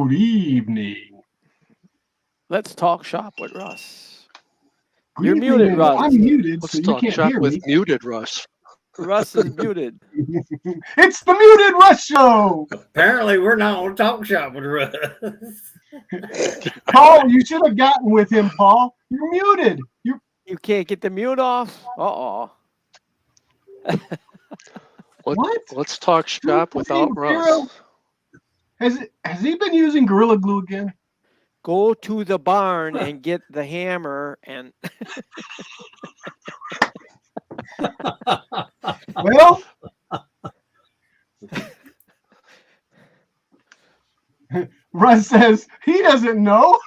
Good evening. Let's talk shop with Russ. Good You're evening, muted, and Russ. I'm muted, Let's so you talk can't shop hear with me. muted Russ. Russ is muted. It's the Muted Russ Show. Apparently, we're not on Talk Shop with Russ. Paul, you should have gotten with him, Paul. You're muted. You can't get the mute off? What? Let's talk shop without Russ. Has he been using Gorilla Glue again? Go to the barn and get the hammer and Well, Russ says he doesn't know.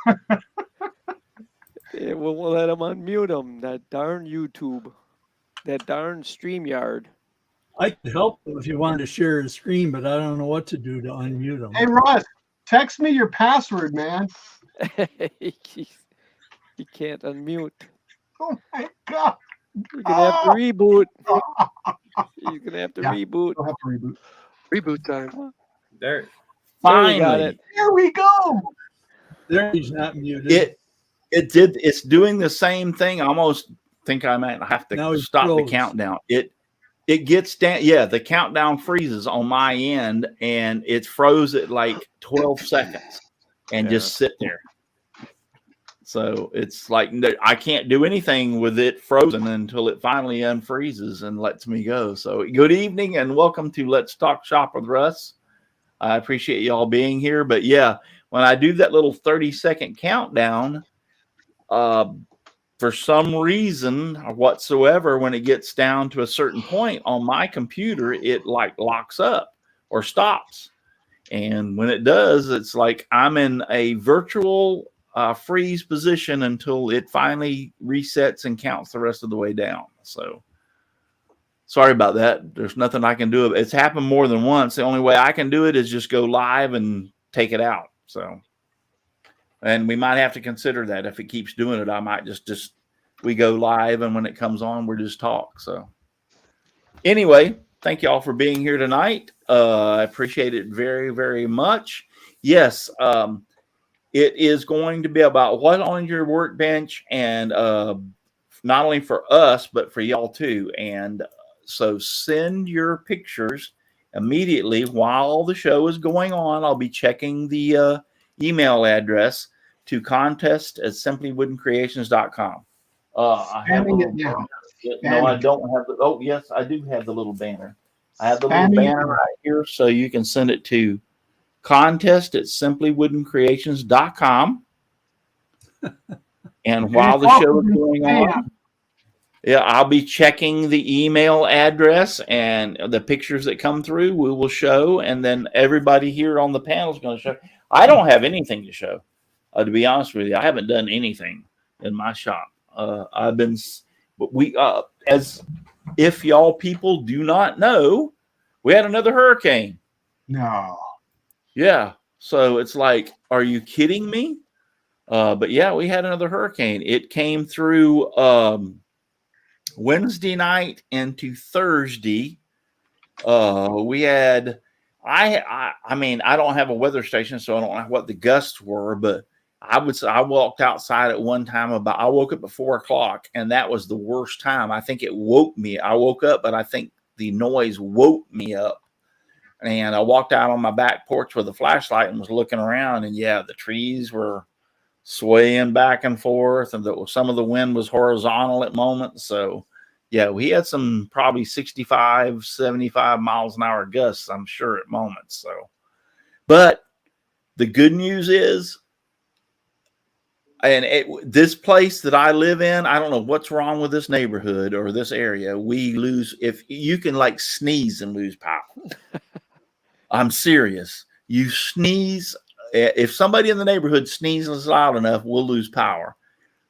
we'll let him unmute him. That darn YouTube. That darn StreamYard. I could help him if you wanted to share his screen, but I don't know what to do to unmute him. Hey, Russ, text me your password, man. he can't unmute. Oh, my God. You're going to have to reboot. You're going to have to reboot. I'll have to reboot. Reboot time. There. Finally. Got it. Here we go. There, he's not muted. It's doing the same thing. I almost think I might have to stop the countdown. It gets down. Yeah, the countdown freezes on my end, and it's froze at like 12 seconds and just sit there. So it's like I can't do anything with it frozen until it finally unfreezes and lets me go. So good evening and welcome to Let's Talk Shop with Russ. I appreciate y'all being here. But yeah, when I do that little 30-second countdown, for some reason whatsoever, when it gets down to a certain point on my computer, it like locks up or stops. And when it does, it's like I'm in a virtual freeze position until it finally resets and counts the rest of the way down. So sorry about that. There's nothing I can do. It's happened more than once. The only way I can do it is just go live and take it out. So, and we might have to consider that if it keeps doing it. I might just we go live, and when it comes on, we're just talk. So anyway, thank you all for being here tonight. I appreciate it very, very much. Yes, it is going to be about what on your workbench, and not only for us, but for y'all too. And so send your pictures immediately while the show is going on. I'll be checking the email address to contest@simplywoodencreations.com. I have it now. No, I don't have the. Oh, yes, I do have the little banner. I have the little banner right here, so you can send it to contest@simplywoodencreations.com. And while the show is going on, I'll be checking the email address, and the pictures that come through we will show, and then everybody here on the panel is going to show. I don't have anything to show, to be honest with you. I haven't done anything in my shop. As if y'all people do not know, we had another hurricane. No. Yeah. So it's like, are you kidding me? But yeah, we had another hurricane. It came through Wednesday night into Thursday. We had, I mean, I don't have a weather station, so I don't know what the gusts were, but I walked outside at one time I woke up at 4 o'clock, and that was the worst time. I think it woke me. I woke up, but I think the noise woke me up. And I walked out on my back porch with a flashlight and was looking around, and yeah, the trees were swaying back and forth, and some of the wind was horizontal at moments. So yeah, we had some probably 65, 75 miles an hour gusts, I'm sure, at moments. So, but the good news is, and this place that I live in, I don't know what's wrong with this neighborhood or this area. We lose, if you can like sneeze and lose power. I'm serious. You sneeze. If somebody in the neighborhood sneezes loud enough, we'll lose power.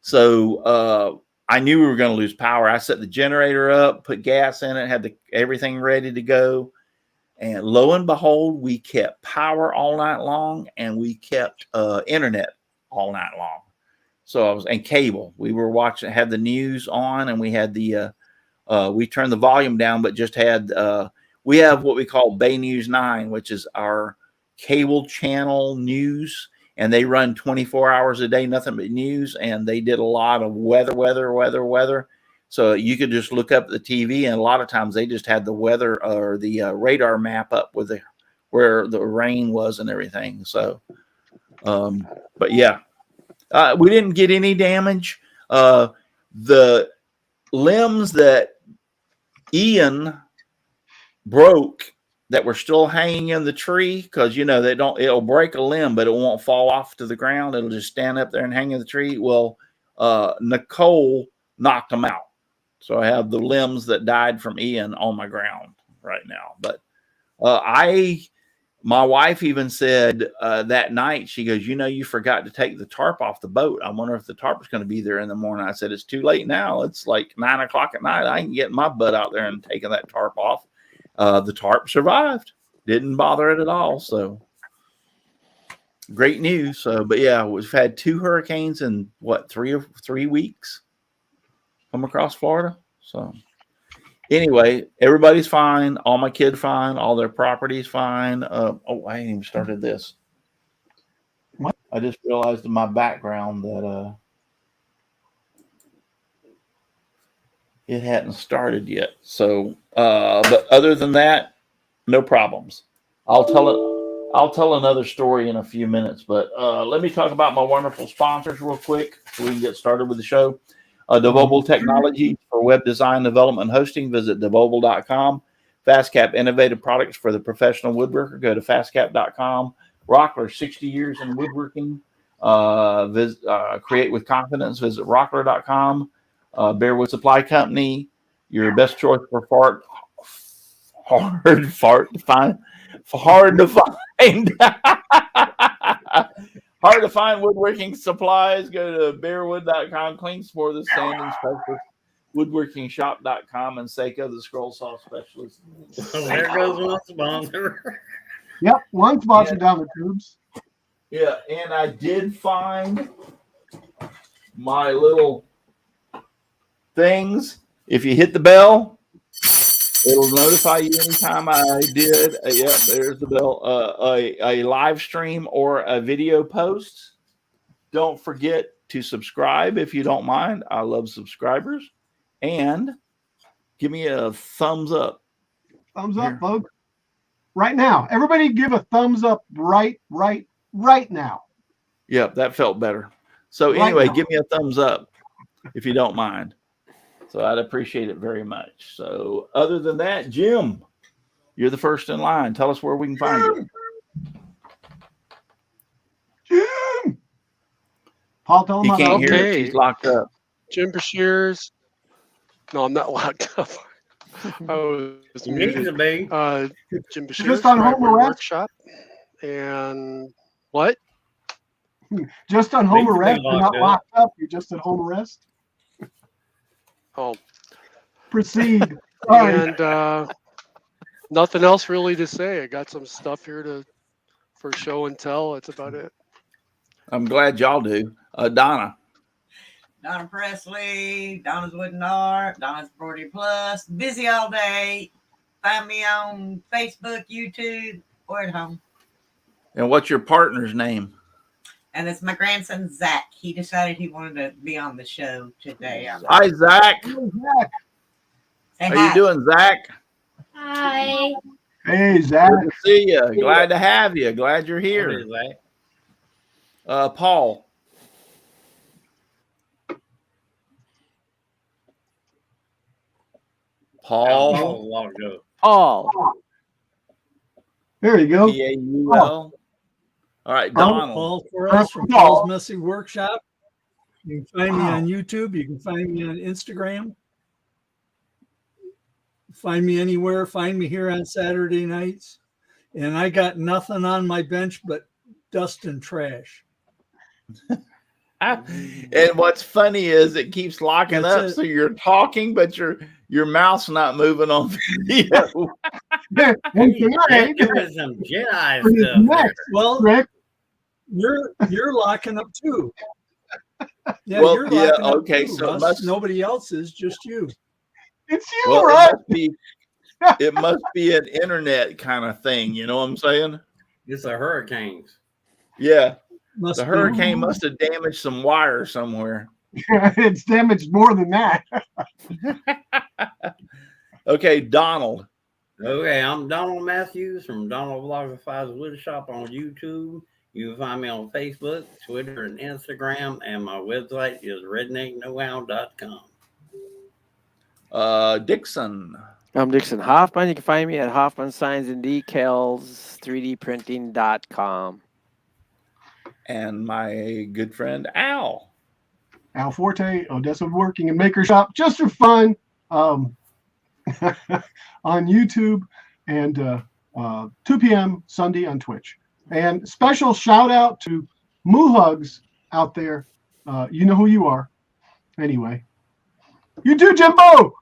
So I knew we were going to lose power. I set the generator up, put gas in it, had everything ready to go. And lo and behold, we kept power all night long, and we kept internet all night long. So and cable. We were watching, had the news on, and we had we turned the volume down, but just had, we have what we call Bay News 9, which is our cable channel news, and they run 24 hours a day, nothing but news. And they did a lot of weather. So you could just look up the TV, and a lot of times they just had the weather or the radar map up with where the rain was and everything. So, but yeah, we didn't get any damage. The limbs that Ian broke that were still hanging in the tree, because it'll break a limb, but it won't fall off to the ground. It'll just stand up there and hang in the tree. Well, Nicole knocked them out. So I have the limbs that died from Ian on my ground right now. But my wife even said that night, she goes, you forgot to take the tarp off the boat. I wonder if the tarp is going to be there in the morning. I said, it's too late now. It's like 9 o'clock at night. I ain't getting my butt out there and taking that tarp off. The tarp survived. Didn't bother it at all. So great news. So, but yeah, we've had 2 hurricanes in 3 weeks come across Florida. So anyway, everybody's fine. All my kids fine. All their property's fine. I ain't even started this. What? I just realized in my background that it hadn't started yet. So, but other than that, no problems. I'll tell another story in a few minutes, but let me talk about my wonderful sponsors real quick so we can get started with the show. Devobal Technology for web design, development, and hosting. Visit devobal.com. FastCap, innovative products for the professional woodworker. Go to fastcap.com. Rockler, 60 years in woodworking. Create with confidence. Visit rockler.com. Bearwood Supply Company, your best choice for hard to find woodworking supplies. Go to bearwood.com. Clean Sport, the sanding specialist. Woodworkingshop.com, and Seiko, the scroll saw specialist. Well, there goes one sponsor. Yep, one sponsor down the tubes. Yeah, and I did find my little things. If you hit the bell, it'll notify you anytime I did. Yep, there's the bell. A live stream or a video post. Don't forget to subscribe if you don't mind. I love subscribers. And give me a thumbs up. Thumbs up, folks. Right now. Everybody give a thumbs up right now. Yep, that felt better. So anyway, give me a thumbs up if you don't mind. So I'd appreciate it very much. So other than that, Jim, you're the first in line. Tell us where we can find you. Jim! Paul, tell him He how can't hear it. Okay. He's locked up. Jim Bashir's. No, I'm not locked up. I was You need to muted. be. Jim Bashir's Just on home Driveway arrest? Workshop. And what? just on home Need to be arrest. You're not locked up. locked up. You're just at home arrest. Oh, Proceed. Sorry. and nothing else really to say. I got some stuff here for show and tell. That's about it. I'm glad y'all do. Donna. Donna Presley, Donna's Wooden Art, Donna's 40 Plus, busy all day. Find me on Facebook, YouTube, or at home. And what's your partner's name? And it's my grandson, Zach. He decided he wanted to be on the show today. Hi, Zach. Say How hi. you doing, Zach? Hi. Hey, Zach. Good to see you. Glad to have you. Glad you're What here. is that? Paul. Paul. Oh, a while ago. Paul. There you go. P-A-U-L. All right, Donald. Paul for us from Paul. Paul's Messy Workshop. You can find me on YouTube. You can find me on Instagram. Find me anywhere. Find me here on Saturday nights. And I got nothing on my bench but dust and trash. And what's funny is it keeps locking That's up, it. so you're talking, but your mouth's not moving on video. And tonight, Doing some Jedi for his stuff. next Well, trick, you're locking up too. Yeah, Well, you're yeah, locking up okay, too, so it Russ. must- Nobody else is, just you. it's you, Well, right? it must be an internet kind of thing. You know what I'm saying? It's the hurricanes. Yeah, Must the be- hurricane must have damaged some wire somewhere. It's damaged more than that. Okay, Donald. Okay, I'm Donald Matthews from Donald Vlogifies Wood Shop on YouTube. You can find me on Facebook, Twitter, and Instagram, and my website is redneckknowhow.com. Dixon. I'm Dixon Hoffman. You can find me at Hoffman Signs and Decals, 3dprinting.com. And my good friend Al. Al Forte, Odessa Woodworking and Maker Shop, just for fun, on YouTube, and 2 p.m. Sunday on Twitch. And special shout out to Moo Hugs out there. You know who you are. Anyway, you do, Jimbo.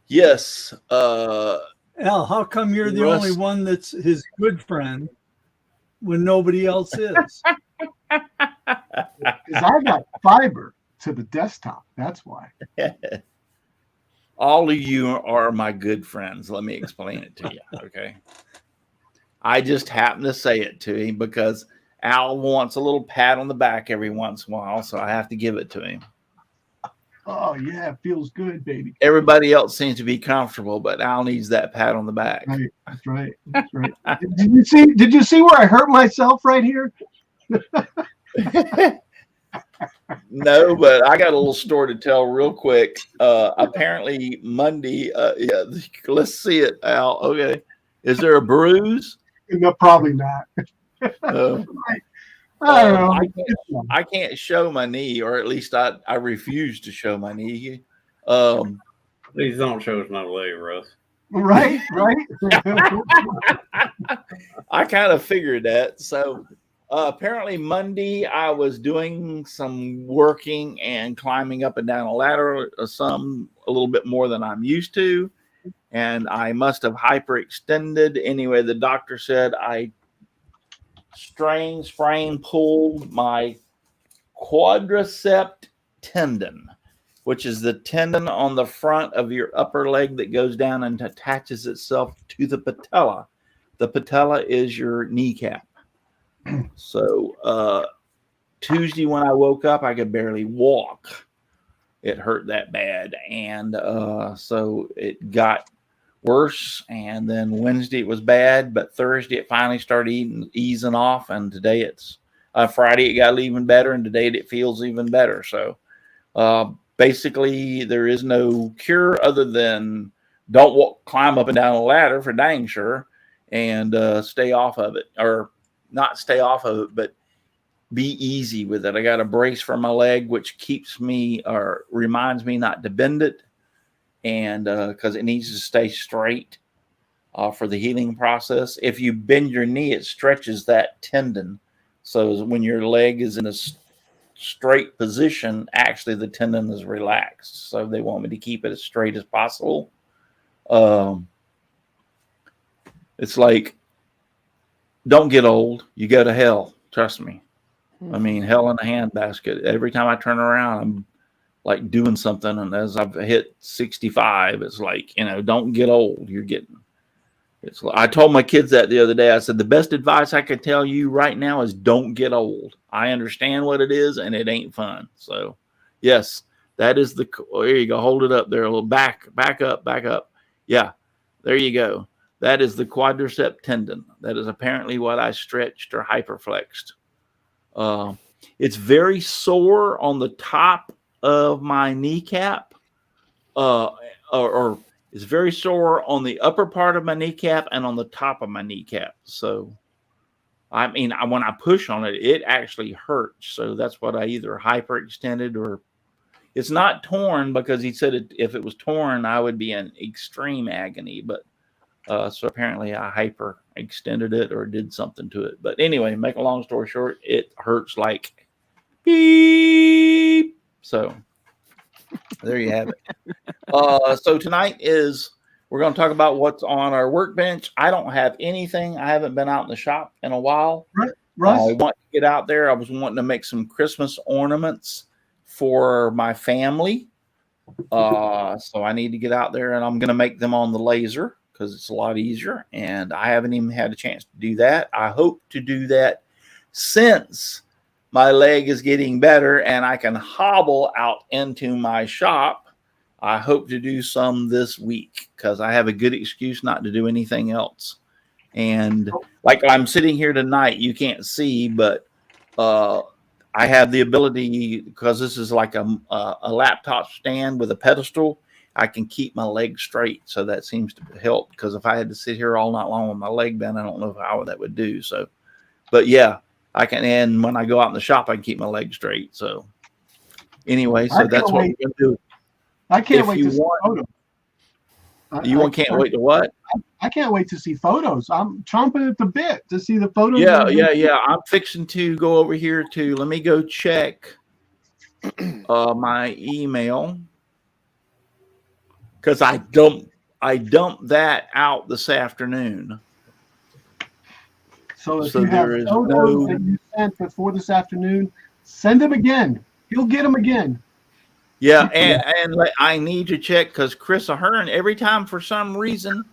Yes. Al, how come you're the Russ. only one that's his good friend when nobody else is? Because I got fiber to the desktop. That's why. All of you are my good friends. Let me explain it to you. Okay. I just happen to say it to him because Al wants a little pat on the back every once in a while, so I have to give it to him. Oh yeah, it feels good, baby. Everybody else seems to be comfortable, but Al needs that pat on the back. Right, that's right. That's right. Did you see where I hurt myself right here? No, but I got a little story to tell real quick. Apparently Monday, yeah, let's see it, Al. Okay. Is there a bruise? No, probably not. Uh, I don't know. I can't show my knee, or at least I refuse to show my knee. Please don't show us no leg, Russ. Right. I kind of figured that. So apparently Monday I was doing some working and climbing up and down a ladder, a little bit more than I'm used to. And I must have hyperextended. Anyway, the doctor said I pulled my quadricep tendon, which is the tendon on the front of your upper leg that goes down and attaches itself to the patella. The patella is your kneecap. So Tuesday when I woke up, I could barely walk. It hurt that bad. And so it got worse. And then Wednesday it was bad, but Thursday it finally started easing off. And today it's Friday it got even better, and today it feels even better. So basically there is no cure other than don't climb up and down a ladder for dang sure, and stay off of it, or not stay off of it, but be easy with it. I got a brace for my leg, which keeps me or reminds me not to bend it, and because it needs to stay straight for the healing process. If you bend your knee, it stretches that tendon. So when your leg is in a straight position, actually the tendon is relaxed. So they want me to keep it as straight as possible. It's like, don't get old. You go to hell. Trust me. I mean, hell in a handbasket. Every time I turn around, I'm like doing something. And as I've hit 65, it's like, don't get old. I told my kids that the other day. I said, the best advice I could tell you right now is don't get old. I understand what it is, and it ain't fun. So yes, that is there you go. Hold it up there a little, back up. Yeah, there you go. That is the quadricep tendon. That is apparently what I stretched or hyperflexed. It's very sore on the top of my kneecap, or it's very sore on the upper part of my kneecap and on the top of my kneecap. So, I mean, when I push on it, it actually hurts. So that's what I either hyperextended, or it's not torn, because he said if it was torn, I would be in extreme agony. But so apparently I hyperextended it or did something to it. But anyway, make a long story short, it hurts like beep. So there you have it. So tonight we're going to talk about what's on our workbench. I don't have anything. I haven't been out in the shop in a while. Russ? I want to get out there. I was wanting to make some Christmas ornaments for my family. So I need to get out there, and I'm going to make them on the laser, because it's a lot easier, and I haven't even had a chance to do that. I hope to do that since my leg is getting better and I can hobble out into my shop. I hope to do some this week because I have a good excuse not to do anything else. And like I'm sitting here tonight, you can't see, but I have the ability, because this is like a laptop stand with a pedestal, I can keep my leg straight. So that seems to help, because if I had to sit here all night long with my leg bent, I don't know how that would do. So, but yeah, I can. And when I go out in the shop, I can keep my leg straight. So anyway, so that's what we're going to do. I can't If wait you to see want- photos. Can't wait to what? I can't wait to see photos. I'm chomping at the bit to see the photos. Yeah. I'm fixing to go over here to, let me go check my email, because I dumped that out this afternoon. So if So you have there is photos that you sent before this afternoon, send them again. He'll get them again. Yeah, and I need to check, because Chris Ahern, every time for some reason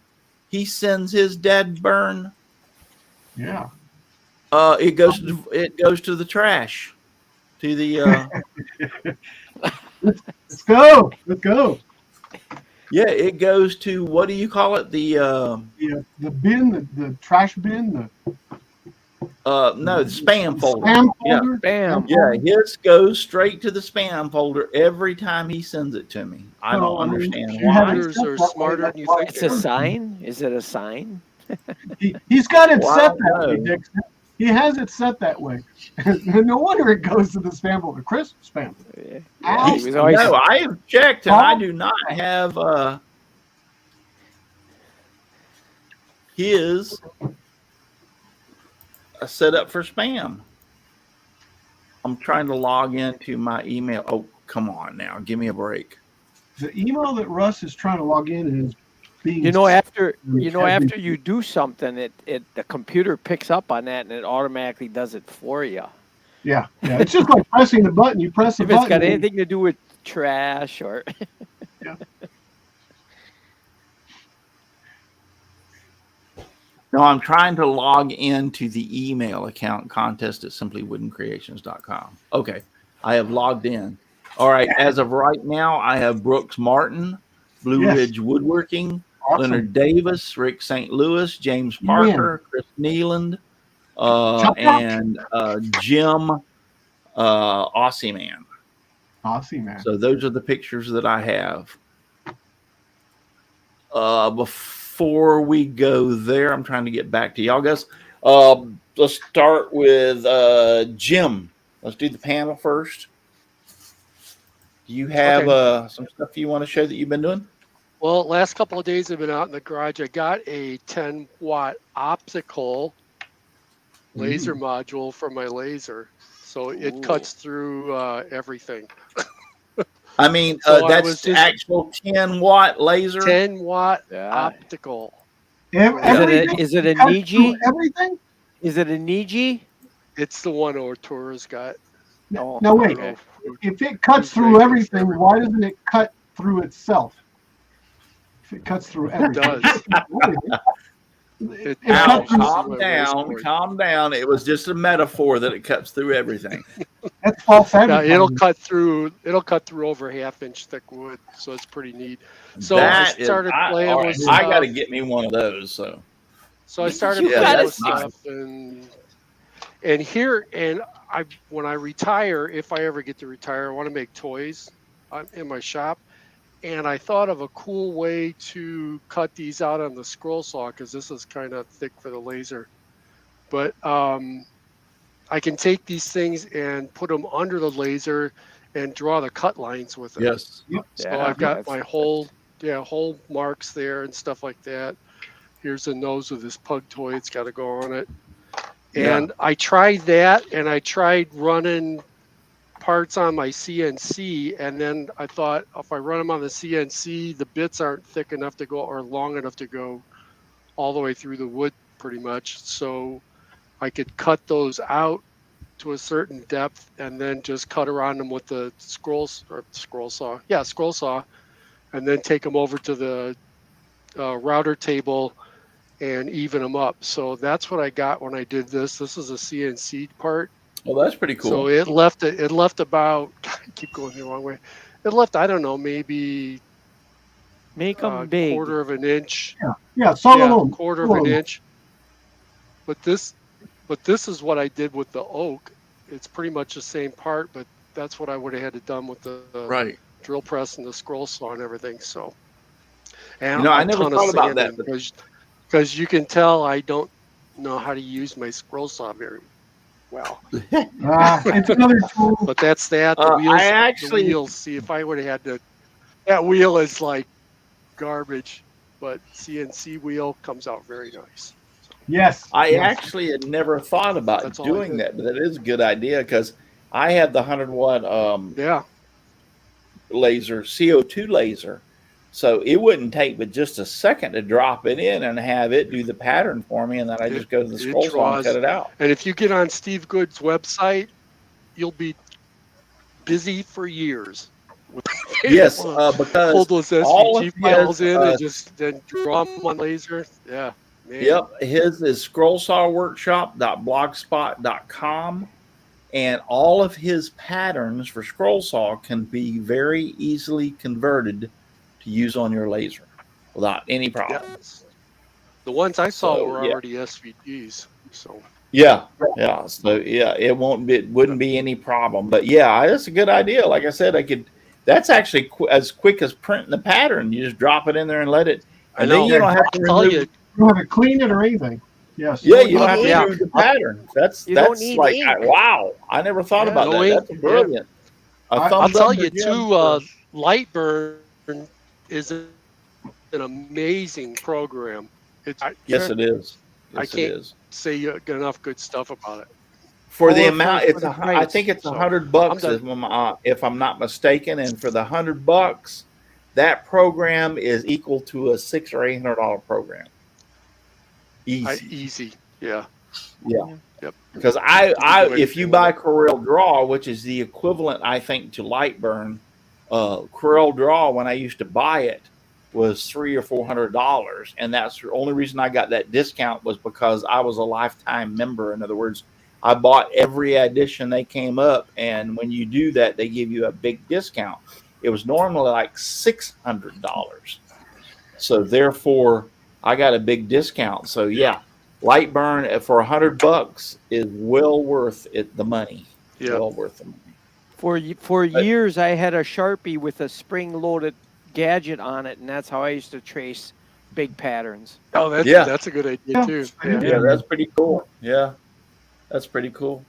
he sends his dead burn, Yeah. it goes to the trash, to the Let's go. Let's go. yeah, it goes to, what do you call it? The bin, the trash bin, no, the spam folder. spam Yeah. folder. Bam. Yeah, his goes straight to the spam folder every time he sends it to me. I So, don't I mean, understand you have why. it Computers set are that way, smarter that's than you why think. It's a sign. Is it a sign? He's got it Well, set I that don't way, know. Dixon. He has it set that way. No wonder it goes to the spam folder. Chris, spam. Yeah, Ow. he was always. No, I have checked, and I do not have his set up for spam. I'm trying to log into my email. Oh, come on now, give me a break. The email that Russ is trying to log in is being. After you do something, the computer picks up on that and it automatically does it for you. Yeah. It's just like pressing the button. You press the If it's button. got anything to do with trash or No, I'm trying to log into the email account, contest@simplywoodencreations.com. Okay, I have logged in. All right, as of right now, I have Brooks Martin, Blue Yes. Ridge Woodworking, Awesome. Leonard Davis, Rick St. Louis, James You Parker, Chris Nealand, and Jim Aussie Man. Aussie man. So those are the pictures that I have. Before we go there, I'm trying to get back to y'all guys. Let's start with Jim. Let's do the panel first. Do you have some stuff you want to show that you've been doing? Well, last couple of days I've been out in the garage. I got a 10-watt optical laser module for my laser, so it cuts through everything. I mean, So I that's was the just- actual 10-watt laser. 10-watt optical. Everything? Is it a Cut Niji? through everything? Is it a Niji? It's the one Ortura's got. No. No, wait. Okay. If it cuts through everything, why doesn't it cut through itself? If it cuts through everything. does. It Now, cuts through- calm down. It was just a metaphor that it cuts through everything. That's false Yeah, advertising. it'll cut through over half-inch thick wood, so it's pretty neat. So That I started playing all right, with I stuff. got to get me one of those. So I started You playing gotta with see- stuff, and when I retire, if I ever get to retire, I want to make toys in my shop. And I thought of a cool way to cut these out on the scroll saw, because this is kind of thick for the laser. But I can take these things and put them under the laser and draw the cut lines with it. yes, So I've got my whole marks there and stuff like that. Here's the nose of this pug toy. It's got to go on it. And I tried that, and I tried running parts on my CNC, and then I thought, if I run them on the CNC, the bits aren't thick enough to go, or long enough to go all the way through the wood pretty much. So I could cut those out to a certain depth and then just cut around them with the scroll saw, and then take them over to the router table and even them up. So that's what I got when I did this. This is a CNC part. Well, that's pretty cool. So it left about, I keep going the wrong way. It left, I don't know, maybe Make a them big. quarter of an inch. Yeah, solo. Quarter of an inch. But this is what I did with the oak. It's pretty much the same part, but that's what I would have had to done with the Right. drill press and the scroll saw and everything. So, and I never thought about that. Because you can tell I don't know how to use my scroll saw very well. It's another tool. But that's that. The wheels, I the wheels. See, if I would have had to, that wheel is like garbage, but CNC wheel comes out very nice. Yes. I actually had never thought about That's all I doing did. that, but that is a good idea because I have the 100-watt laser, CO2 laser. So it wouldn't take but just a second to drop it in and have it do the pattern for me, and then I just go to the scroll saw and cut it out. And if you get on Steve Good's website, you'll be busy for years. Yes, pull because those all of SVG files his, in and just then draw them on laser. Yeah. Man. Yep, his is scrollsawworkshop.blogspot.com, and all of his patterns for scroll saw can be very easily converted to use on your laser without any problem. Yeah. The ones I saw So, were yeah. already SVGs. So Yeah. So it wouldn't be any problem. But yeah, that's a good idea. Like I said, that's actually as quick as printing the pattern. You just drop it in there and let it. And then you don't have to tell remove. you. You don't have to clean it or anything. Yes. Yeah, you don't have to Yeah. remove the pattern. That's don't need like ink. wow. I never thought Yeah. about No that. ink. That's brilliant. I'll I'll tell to you Jim too, for- Lightburn is an amazing program. Yes, it is. I Yes, it can't is. say enough good stuff about it. For the Or amount, for it's the I price. think it's So, $100 I'm if I'm not mistaken, and for the $100, that program is equal to a $600 or $800 program. Easy, Easy. Yeah. yeah. Yep. Because if you buy Corel Draw, which is the equivalent, I think, to Lightburn, Corel Draw when I used to buy it was $300 or $400, and that's the only reason I got that discount was because I was a lifetime member. In other words, I bought every edition they came up, and when you do that, they give you a big discount. It was normally like $600, so therefore I got a big discount. So yeah, Lightburn for $100 is well worth it. The money, Yeah. well worth the money. For years, I had a Sharpie with a spring-loaded gadget on it, and that's how I used to trace big patterns. Oh, Yeah. that's a good idea too. Yeah, that's pretty cool. Yeah, that's pretty cool.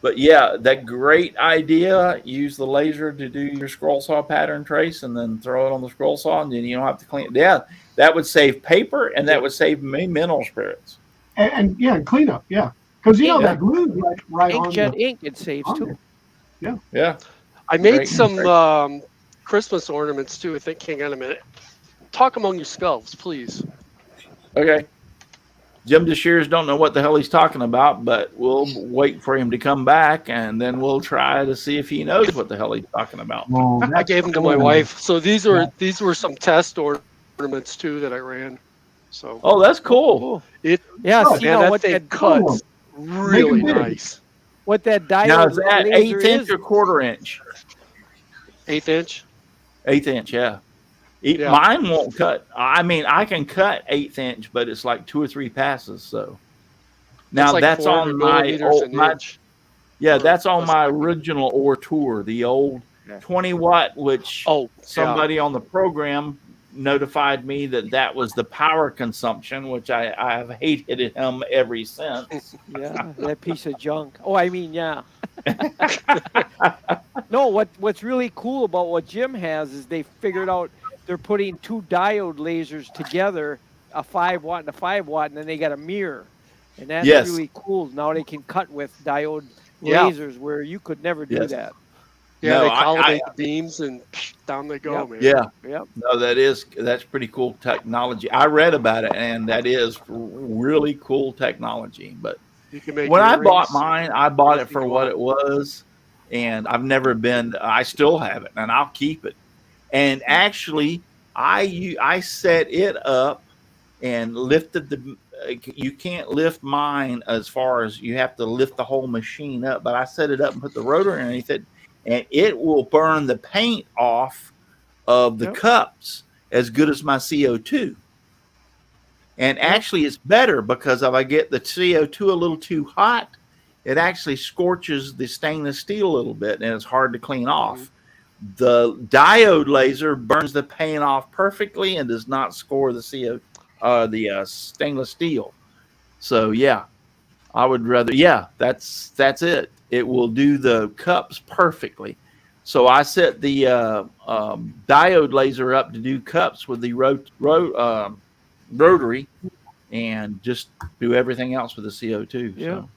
But yeah, that great idea. Use the laser to do your scroll saw pattern trace, and then throw it on the scroll saw, and then you don't have to clean it. Yeah, that would save paper, and that would save me mineral spirits. And clean up. Yeah. Because you know Yeah. that glue right on Inkjet the, ink, it saves on too. there. Yeah. I made Great. some Christmas ornaments too. I think. Hang on a minute. Talk among yourselves, please. Okay. Jim DeShears don't know what the hell he's talking about, but we'll wait for him to come back, and then we'll try to see if he knows what the hell he's talking about. Well, I gave them to my wife. So these were some test ornaments too that I ran. So Oh, that's cool. it Yeah, Oh, see man, now that what thing that cuts really Make 'em big. nice. what that diode Now is that laser 1/8 inch is. or 1/4 inch? 1/8 inch. 1/8 inch, yeah. Yeah. Mine won't cut. I mean, I can cut 1/8 inch, but it's like 2 or 3 passes. So now like that's 400 on my millimeters old, an my inch. yeah, Or that's on less my than that. original Or Tour, the old Yeah. 20-watt, which Oh, somebody on the program notified me that was the power consumption, which I have hated him ever since. Yeah, that piece of junk. Oh, I mean, yeah. No, what's really cool about what Jim has is they figured out they're putting 2 diode lasers together, a 5-watt and a 5-watt, and then they got a mirror. And that's Yes. really cool. Now they can cut with diode Yeah. lasers where you could never do Yes. that. Yeah, No, they I- collimate the beams and down they go, Yep. man. Yeah, Yep. no, that's pretty cool technology. I read about it, and that is really cool technology. But You can make when I earrings. bought mine, I bought it anything for you what want. it was, and I've never been. I still have it, and I'll keep it. And actually, I set it up and lifted the. You can't lift mine as far as you have to lift the whole machine up, but I set it up and put the rotor underneath it, and it will burn the paint off of the cups as good as my CO2. And actually, it's better because if I get the CO2 a little too hot, it actually scorches the stainless steel a little bit, and it's hard to clean off. The diode laser burns the paint off perfectly and does not score the stainless steel. So yeah, I would rather. Yeah, that's it. It will do the cups perfectly. So I set the diode laser up to do cups with the rotary, and just do everything else with the CO2. Yeah. So.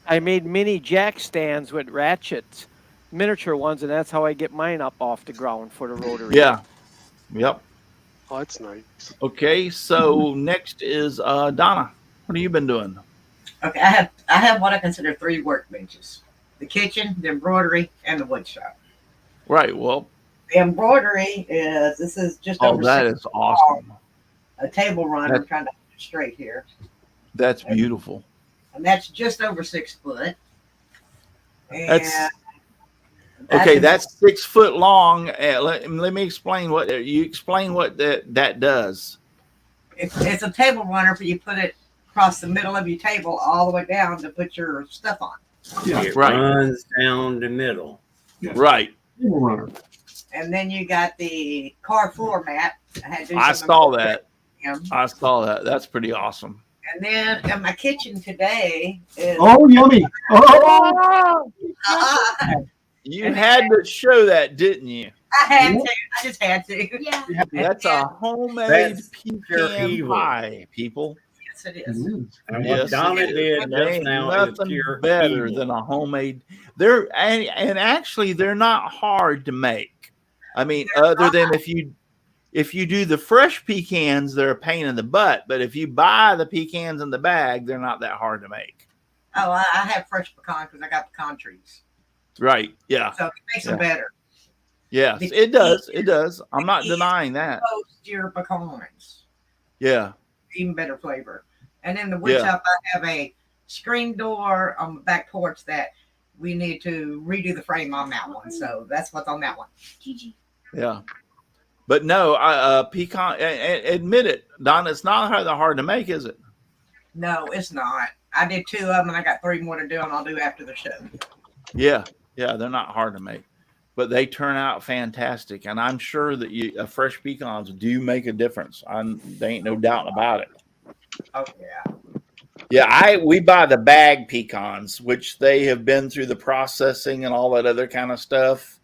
I made mini jack stands with ratchets, miniature ones, and that's how I get mine up off the ground for the rotary. Yeah. Yep. Oh, that's nice. Okay, so next is Donna. What have you been doing? Okay, I have what I consider 3 workbenches: the kitchen, the embroidery, and the wood shop. Right. Well. The embroidery is just over. That is awesome. A table runner. I'm trying to put it straight here. That's beautiful. And that's just over 6 foot. And that's 6 foot long. Let me explain what that does. It's a table runner, but you put it across the middle of your table all the way down to put your stuff on. Yeah, it runs down the middle. Yeah. Right. Table runner. And then you got the car floor mat. I saw that. I saw that. That's pretty awesome. And then in my kitchen today is yummy. Oh, you had to show that, didn't you? I had to. I just had to. Yeah. That's a homemade pecan pie, people. Yes, it is. And what Donna did just now is nothing pure better evil. than a homemade. And actually they're not hard to make. I mean, other than if you do the fresh pecans, they're a pain in the butt. But if you buy the pecans in the bag, they're not that hard to make. Oh, I have fresh pecan because I got pecan trees. Right. Yeah. So it makes them better. Yes, it does. It does. I'm not denying that. Toast your pecans. Yeah. Even better flavor. And in the wood shop, I have a screen door on the back porch that we need to redo the frame on that one. So that's what's on that one. Yeah. But no, pecan, admit it, Donna, it's not hard to make, is it? No, it's not. I did 2 of them and I got 3 more to do, and I'll do after the show. Yeah. Yeah. They're not hard to make, but they turn out fantastic. And I'm sure that fresh pecans do make a difference. There ain't no doubt about it. Oh, yeah. Yeah. We buy the bag pecans, which they have been through the processing and all that other kind of stuff.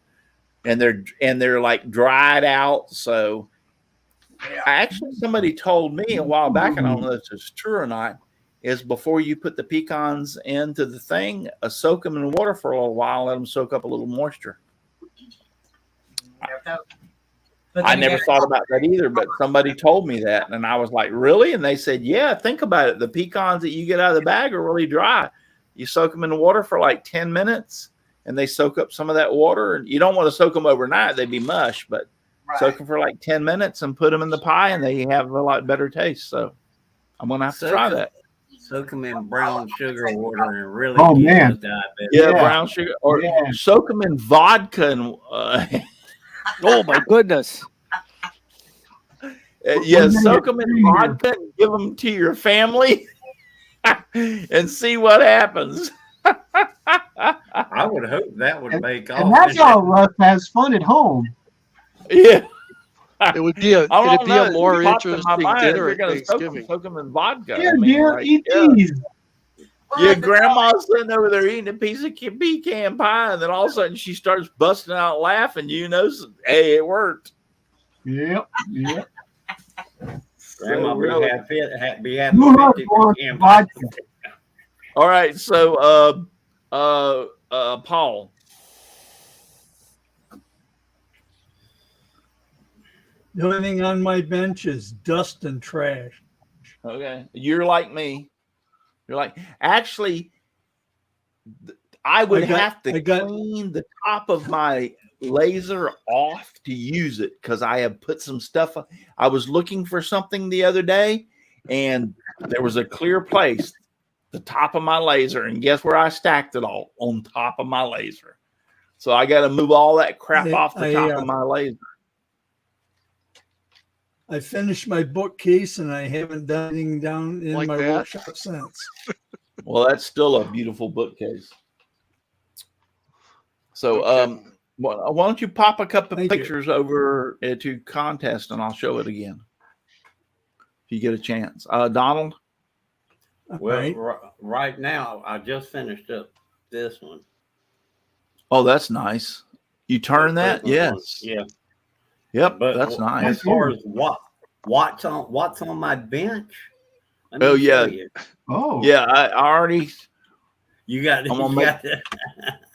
And they're like dried out. So actually somebody told me a while back, and I don't know if it's true or not, is before you put the pecans into the thing, soak them in water for a little while, let them soak up a little moisture. I never thought about that either, but somebody told me that. And I was like, really? And they said, yeah, think about it. The pecans that you get out of the bag are really dry. You soak them in the water for like 10 minutes. And they soak up some of that water. And you don't want to soak them overnight. They'd be mush, but soak them for like 10 minutes and put them in the pie, and they have a lot better taste. So I'm going to have to try that. Soak them in brown sugar water and really Yeah, brown sugar. Or soak them in vodka. And, oh, my goodness. Soak them in vodka and give them to your family and see what happens. I would hope that would make all. And that's how Russ has fun at home. Yeah. It would be a more interesting dinner at Thanksgiving. Soak them in vodka. Here, dear, eat these. Yeah, grandma's sitting over there eating a piece of pecan pie, and then all of a sudden she starts busting out laughing. Hey, it worked. Yep. Grandma really be happy 50 pecan pie. All right, so Paul. The only thing on my bench is dust and trash. Okay, you're like me. Actually, I would have to clean the top of my laser off to use it because I have put some stuff. I was looking for something the other day, and there was a clear place, the top of my laser, and guess where I stacked it all? On top of my laser. So I got to move all that crap off the top of my laser. I finished my bookcase and I haven't done anything down in Like my that? workshop since. Well, that's still a beautiful bookcase. So, Okay. why don't you pop a couple of Thank you. pictures over to contest, and I'll show it again if you get a chance. Donald. Well, Right. right now, I just finished up this one. Oh, that's nice. You turn that? Christmas one. Yes. Yeah. Yep. But That's nice. as far as what's on my bench, let me Oh, show yeah. you. Oh, Yeah, I already. You got I'm gonna you make- got the,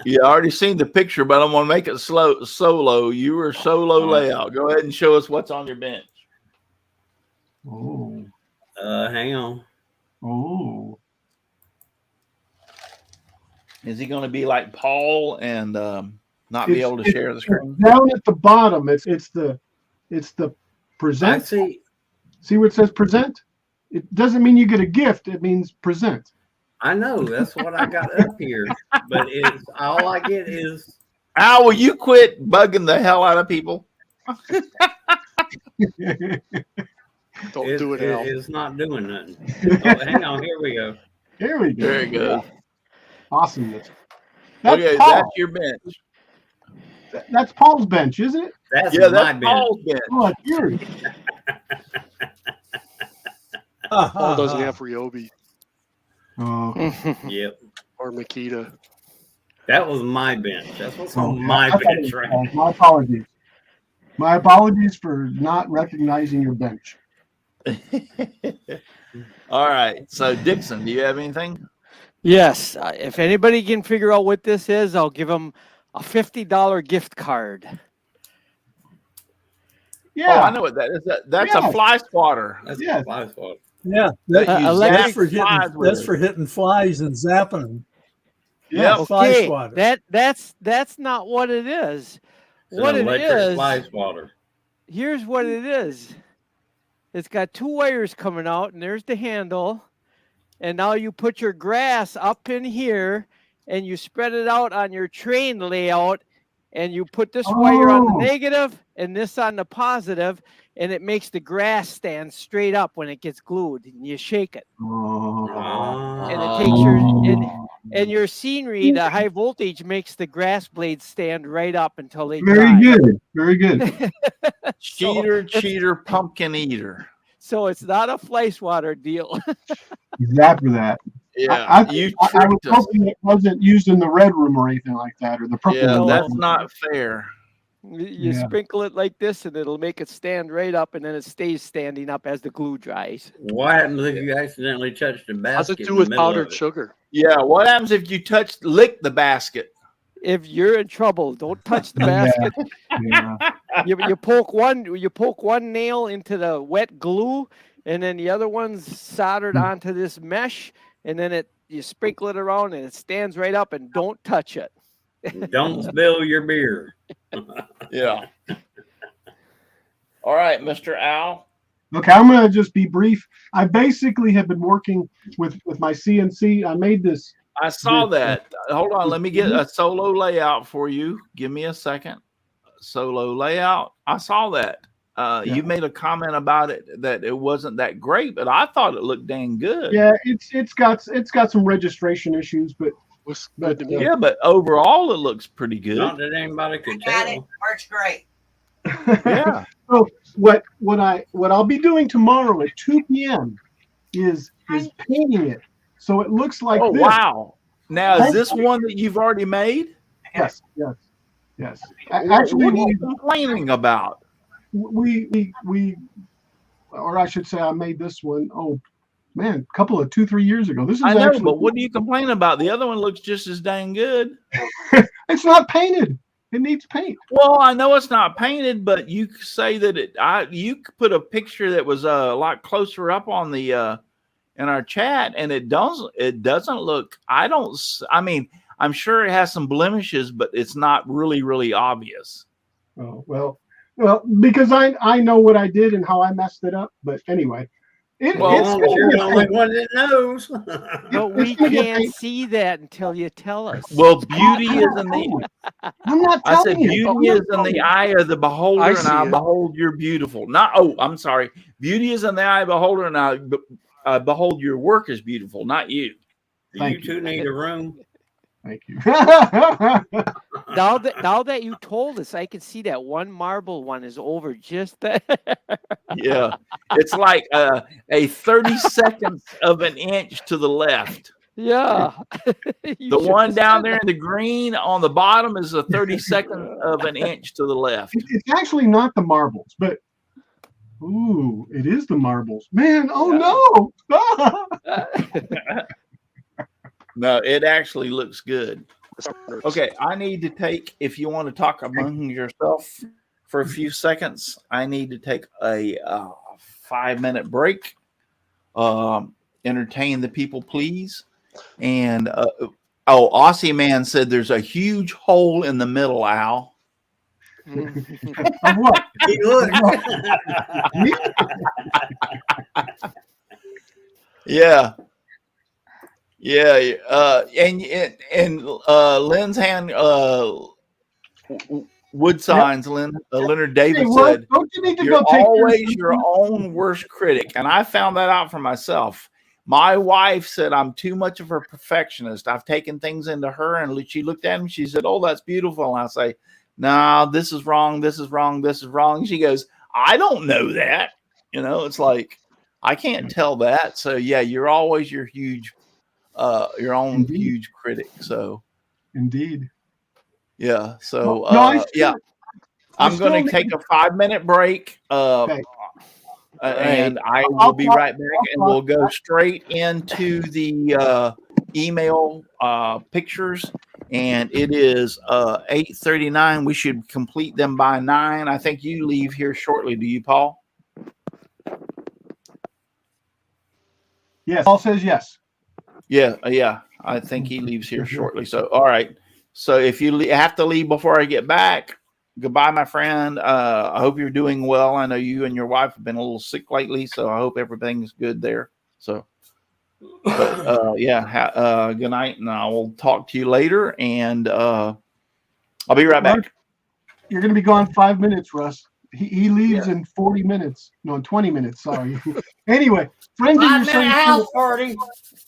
Yeah, I already seen the picture, but I'm gonna make it solo. You were solo All right. layout. Go ahead and show us what's on your bench. oh, hang on. oh. Is he gonna be like Paul and not be able to share the screen? Down at the bottom, it's the I present. see. See where it says present? It doesn't mean you get a gift. It means present. I know that's what I got up here, but it's all I get is Al, will you quit bugging the hell out of people? Don't do it, Al. it's not doing nothing. Oh, hang on, here we go. Here we go. There you go. Awesomeness. That's Okay, Paul. that's your bench. That's Paul's bench, isn't it? That's Yeah, my that's bench. Paul's bench. Oh, it's yours. Paul doesn't have Ryobi Oh, Yep, or Makita. that was my bench. That's what's oh, on my I thought it bench was right Paul's. now. My apologies. My apologies for not recognizing your bench. All right. So Dixon, do you have anything? Yes. If anybody can figure out what this is, I'll give them a $50 gift card. Yeah. Oh, I know what that is. That's Yeah. a fly swatter. That's Yes. my fault. Yeah, That you electric that's for flies hitting. with That's it. for hitting flies and zapping them. Yeah. Fly Okay, swatter. that's not what it is. It's What an it electric is, fly swatter. here's what it is. It's got two wires coming out, and there's the handle. And now you put your grass up in here, and you spread it out on your train layout, and you put this wire on the Oh. negative and this on the positive, and it makes the grass stand straight up when it gets glued, and you shake it. Oh. And it takes your scenery, the high voltage makes the grass blades stand right up until they Very dry. good. Very good. Cheater, pumpkin eater. So it's not a fly swatter deal. Exactly that. Yeah, I you was tricked us. hoping it wasn't used in the red room or anything like that, or the purple Yeah, room. that's not fair. You Yeah. sprinkle it like this, and it'll make it stand right up, and then it stays standing up as the glue dries. What happens if you accidentally touch the How's basket? it in do the with middle of powdered it? sugar? Yeah, what happens if you lick the basket? If you're in trouble, don't touch the Yeah. basket. Yeah. You poke one nail into the wet glue, and then the other one's soldered onto this mesh, and then you sprinkle it around, and it stands right up. And don't touch it. Don't spill your beer. Yeah. All right, Mr. Al. Okay, I'm gonna just be brief. I basically have been working with my CNC. I made this. I saw This- that. Hold on, let me get a solo layout for you. Give me a second. Solo layout. I saw that. You made a comment about it that it wasn't that great, but I thought it looked dang good. Yeah, it's got some registration issues, but Looks good to me. Yeah, but overall it looks pretty good. Not that anybody could Got it. tell. Works great. Yeah. So what I'll be doing tomorrow at 2 p.m. is painting it so it looks like Oh this. wow. Now is this one that you've already made? Yes. What Actually, are you complaining about? we or I should say I made this one. Oh man, a couple of 2-3 years ago. This is I know, actually, but what do you complain about? The other one looks just as dang good. it's not painted. It needs paint. Well, I know it's not painted, but you say that you put a picture that was a lot closer up on the in our chat, and it doesn't look. I mean, I'm sure it has some blemishes, but it's not really, really obvious. Oh, well, because I know what I did and how I messed it up. But anyway, it's Well, gonna you're get the only paint. one that knows. But we It's gonna get can't paint. see that until you tell us. Well, beauty I'm is not in telling the. you. I'm not I said telling you. beauty is in the eye of the beholder, I and see I it. behold you're beautiful. Not I'm sorry. Beauty is in the eye of the beholder, and I behold your work is beautiful, not you. You Thank two need a room. Thank you. Now that you told us, I can see that one marble one is over just that. Yeah, it's like a 30 seconds of an inch to the left. Yeah. The one down there in the green on the bottom is a 32nd of an inch to the left. It's actually not the marbles, but ooh, it is the marbles. Man, oh no! No, it actually looks good. Okay, I need to take, if you want to talk among yourself for a few seconds, I need to take a 5-minute break. Entertain the people, please. And Aussie Man said there's a huge hole in the middle, Al. Of what? Hey, look. Yeah. And Lynn's hand, wood signs. Leonard David Hey, what? said, Don't you need to "You're go take always your own worst critic," and I found that out for myself. My wife said I'm too much of a perfectionist. I've taken things into her, and she looked at me. She said, "Oh, that's beautiful." And I say, "No, this is wrong. This is wrong. This is wrong." And she goes, "I don't know that." It's like I can't tell that. So yeah, you're always your own Indeed. huge critic. So Indeed. yeah. So No, I'm going to take a 5-minute break. Okay. And I will be right back, and we'll go straight into the email pictures. And it is 8:39. We should complete them by 9. I think you leave here shortly. Do you, Paul? Yes. Paul says yes. Yeah. I think he leaves here shortly. So, all right. So if you have to leave before I get back, goodbye, my friend. I hope you're doing well. I know you and your wife have been a little sick lately, so I hope everything's good there. So, but good night, and I will talk to you later. And I'll be right back. You're going to be gone 5 minutes, Russ. He leaves in 40 minutes. No, in 20 minutes. Sorry. Anyway, Frenzy, 5-minute house party.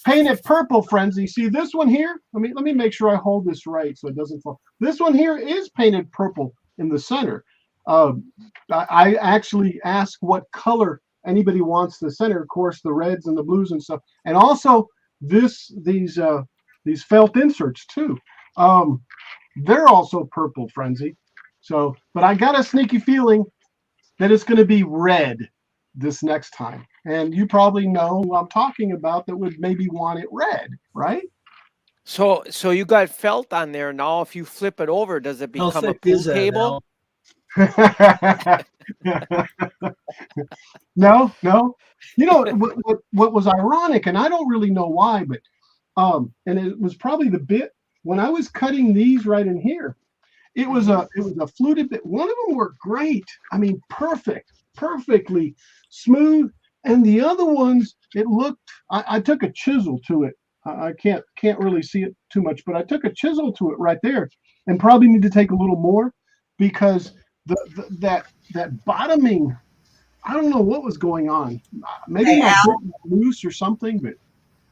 Paint it purple, Frenzy. See this one here? Let me make sure I hold this right so it doesn't fall. This one here is painted purple in the center. I actually ask what color anybody wants the center. Of course, the reds and the blues and stuff, and also these felt inserts too. They're also purple, Frenzy. So, but I got a sneaky feeling that it's going to be red this next time, and you probably know who I'm talking about that would maybe want it red, right? So you got felt on there. Now, if you flip it over, does it How become a thick pool is that, table? No. What was ironic, and I don't really know why, but and it was probably the bit when I was cutting these right in here. It was a fluted bit. One of them worked great. I mean, perfectly smooth. And the other ones, it looked. I took a chisel to it. I can't really see it too much, but I took a chisel to it right there, and probably need to take a little more because that bottoming. I don't know what was going on. Maybe Hey, my Al? bit was loose or something, but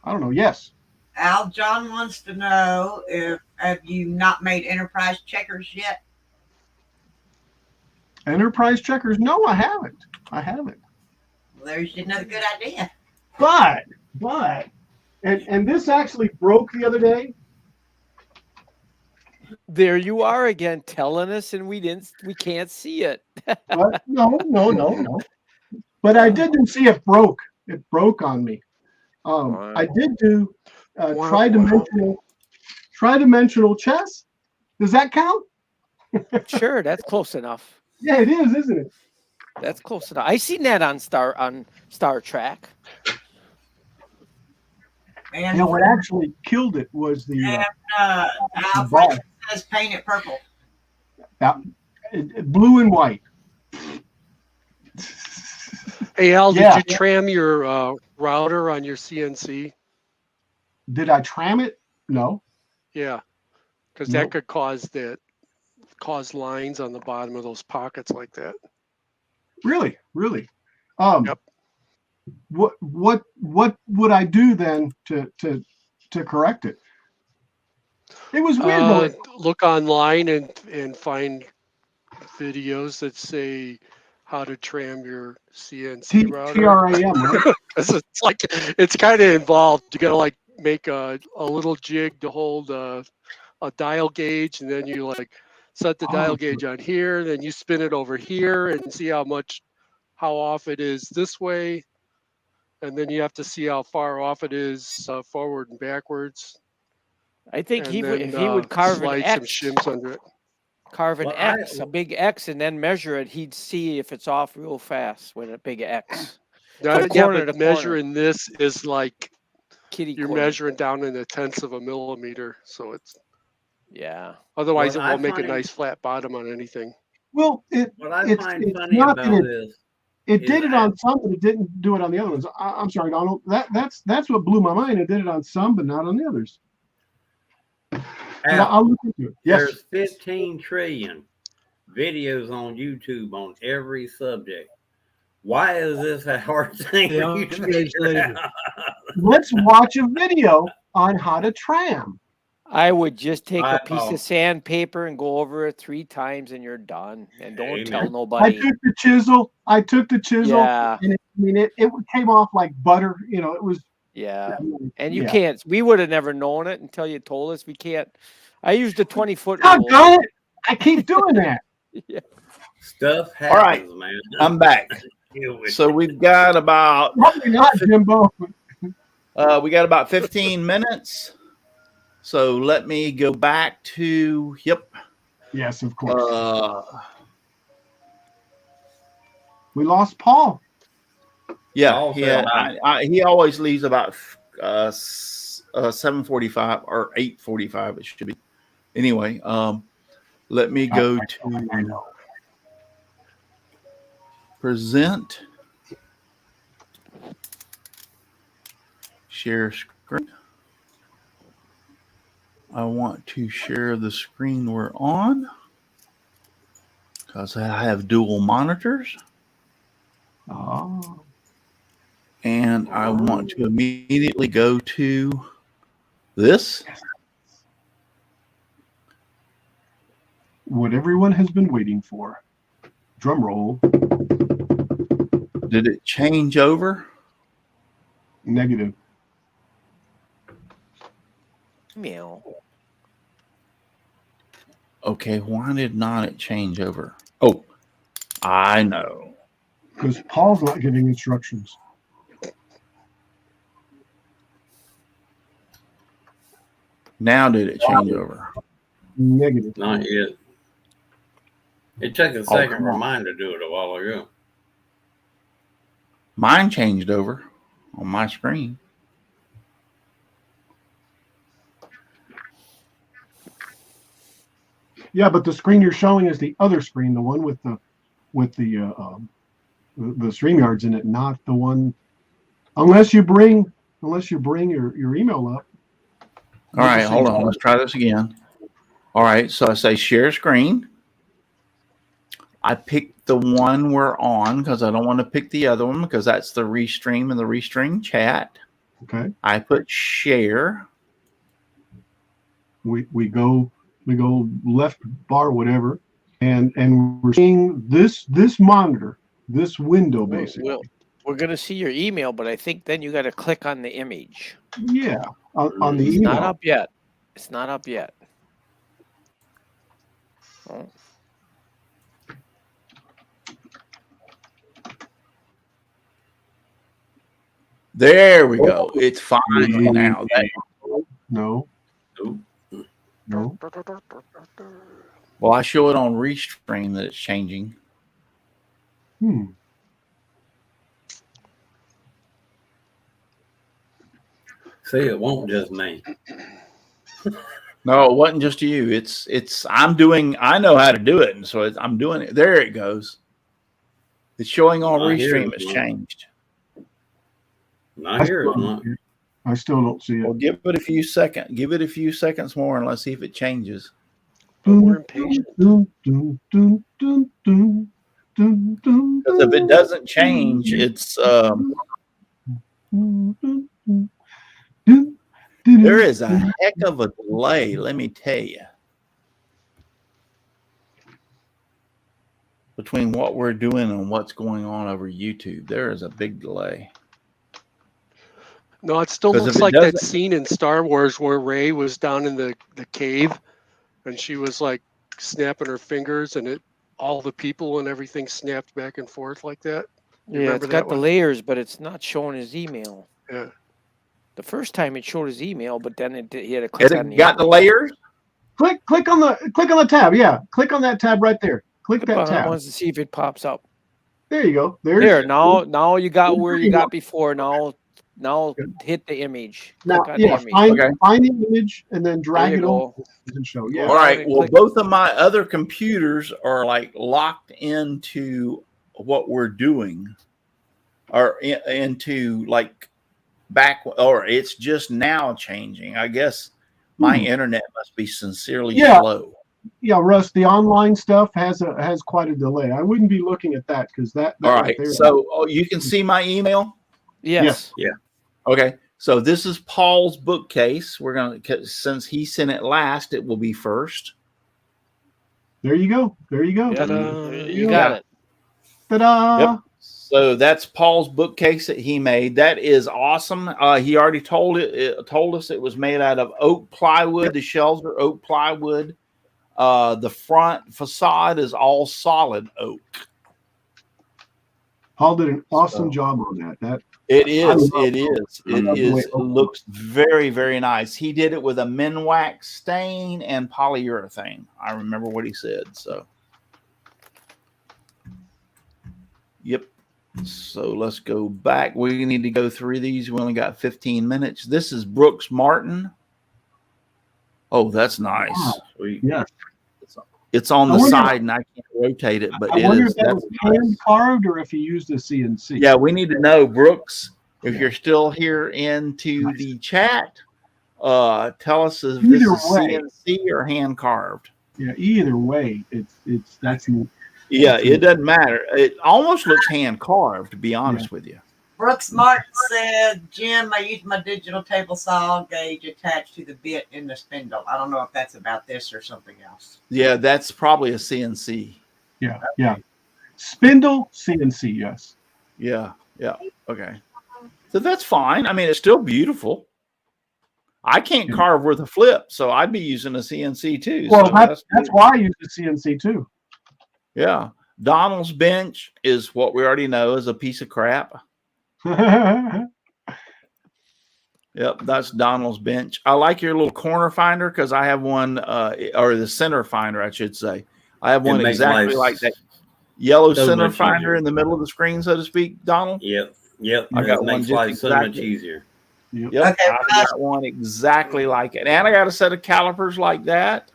I don't know. Yes. Al, John wants to know if have you not made enterprise checkers yet? Enterprise checkers? No, I haven't. Well, there's another good idea. But and this actually broke the other day. There you are again, telling us, and we can't see it. But no. But I didn't see it broke. It broke on me. I did do tridimensional chess. Does that count? Sure, that's close enough. Yeah, it is, isn't it? That's close enough. I seen that on Star Trek. And, what actually killed it was the Al ball. Frank says paint it purple. Blue and white. Hey Al, did Yeah. you tram your router on your CNC? Did I tram it? No. Yeah, because Nope. that could cause lines on the bottom of those pockets like that. Really? Yep. What would I do then to correct it? It was weird though. Look online and find videos that say how to tram your CNC router. TRAM, right? It's kind of involved. You got to like make a little jig to hold a dial gauge, and then you like set the dial gauge on here, then you spin it over here and see how off it is this way, and then you have to see how far off it is forward and backwards. I think And if he would carve an slide some X, shims under it. carve an Well, X, a big X, and then measure it, he'd see if it's off real fast with a big X. From corner to But measuring corner. this is like Kitty you're corner. measuring down in the tenths of a millimeter, so it's Yeah. otherwise What it I won't make a find- nice flat bottom on anything. Well, What I it's find it's funny not that about this, it is did it that- on some, but it didn't do it on the other ones. I'm sorry, Donald. That's what blew my mind. It did it on some, but not on the others. But Al, I'll look into it. Yes. there's 15 trillion videos on YouTube on every subject. Why is this a hard thing Yeah, for you to guys figure later. out? Let's watch a video on how to tram. I would just take a I piece know. of sandpaper and go over it 3 times and you're done. And don't Amen. tell I nobody. took the chisel. Yeah. And it came off like butter. It was. Yeah. And you yeah. can't. We would have never known it until you told us. We can't. I used a 20-foot God rule. darn it! I keep doing that. Yeah. Stuff All right. happens, man. I'm back. Deal with So it. we've got about Probably not, Jimbo. 15 minutes. So let me go back to Yes, of course. We lost Paul. Yeah, Also, he always leaves about 7:45 or 8:45. It should be. Anyway, let me go to present, share screen. I want to share the screen we're on because I have dual monitors. Oh. And I want to immediately go to this. What everyone has been waiting for. Drum roll. Did it change over? Negative. Meow. Okay, why did not it change over? Oh, I know. Because Paul's not giving instructions. Now did it change over? Negative. Not yet. It took a come second on. reminder to do it a while ago. Mine changed over on my screen. Yeah, but the screen you're showing is the other screen, the one with the StreamYards in it, not the one. Unless you bring your email up. All right, hold on. Let's try this again. All right, so I say share screen. I pick the one we're on because I don't want to pick the other one because that's the restream and the restream chat. Okay. I put share. We go left bar, whatever, and we're seeing this monitor, this window basically. We're going to see your email, but I think then you got to click on the image. Yeah, on the It's email. not up yet. It's not up yet. Oh. There we go. It's fine now. No. Nope. No. Well, I show it on restream that it's changing. See, it won't just me. No, it wasn't just you. I know how to do it. And so I'm doing it. There it goes. It's showing on Not here, Restream. it's It's not. changed. Not here, it's not. I still don't see Well, it. give it a few seconds. Give it a few seconds more, and let's see if it changes. But we're impatient. Because if it doesn't change, it's there is a heck of a delay. Let me tell you, between what we're doing and what's going on over YouTube, there is a big delay. No, it still 'Cause if looks it like that doesn't- scene in Star Wars where Rey was down in the cave and she was like snapping her fingers and all the people and everything snapped back and forth like that. You Yeah, remember it's got that the one? layers, but it's not showing his email. Yeah. The first time it showed his email, but then he had to click on It got the image. layers. Click on the tab. Yeah, click on that tab right there. Click Click that on it tab. once to see if it pops up. There you go. There, now you got There where you you go. got before. Now hit the image. Now, Click on yeah, the image. find the image and then drag There it you over go. and show. Go Yeah. All down right. and Well, click. both of my other computers are like locked into what we're doing, or into like back, or it's just now changing. I guess my internet must be sincerely Yeah. slow. Yeah, Russ, the online stuff has quite a delay. I wouldn't be looking at that because that All right right. there. So you can see my email. Yes. Okay. So this is Paul's bookcase. We're gonna, since he sent it last, it will be first. There you go. There you go. Ta-da. You got it. Ta-da! Yep. So that's Paul's bookcase that he made. That is awesome. He already told us it was made out of oak plywood. The shelves are oak plywood. The front facade is all solid oak. Paul did an awesome job on that. It is. love It is. I love It the way is. it It looks very, very nice. He did it with a Minwax stain and polyurethane. I remember what he said. So, yep. So let's go back. We need to go through these. We only got 15 minutes. This is Brooks Martin. Oh, that's nice. Wow. Sweet. Yeah. It's on I the wonder- side, and I can't rotate it, but I it wonder is. if that That's was nice. hand carved or if he used a CNC. Yeah, we need to know, Brooks, if Yeah. you're still here into the chat, tell us if Either this is way. CNC or hand carved. Yeah. Either way, that's Yeah, it doesn't matter. It almost looks hand carved, to be honest with you. Brooks Martin said, Jim, I use my digital table saw gauge attached to the bit in the spindle. I don't know if that's about this or something else. Yeah, that's probably a CNC. yeah. Spindle CNC. Yes. Yeah, yeah. Okay. So that's fine. I mean, it's still beautiful. I can't carve with a flip, so I'd be using a CNC too. Well, so that's good. why I use the CNC too. Yeah. Donald's bench is what we already know is a piece of crap. Yep, that's Donald's bench. I like your little corner finder because I have one, or the center finder, I should say. I have one makes exactly life like that yellow so center much finder easier. in the middle of the screen, so to speak, Donald. Yep. I got That one makes just life so much exactly. easier. Yep, Okay, I got one exactly like it. And I got a set of calipers like that.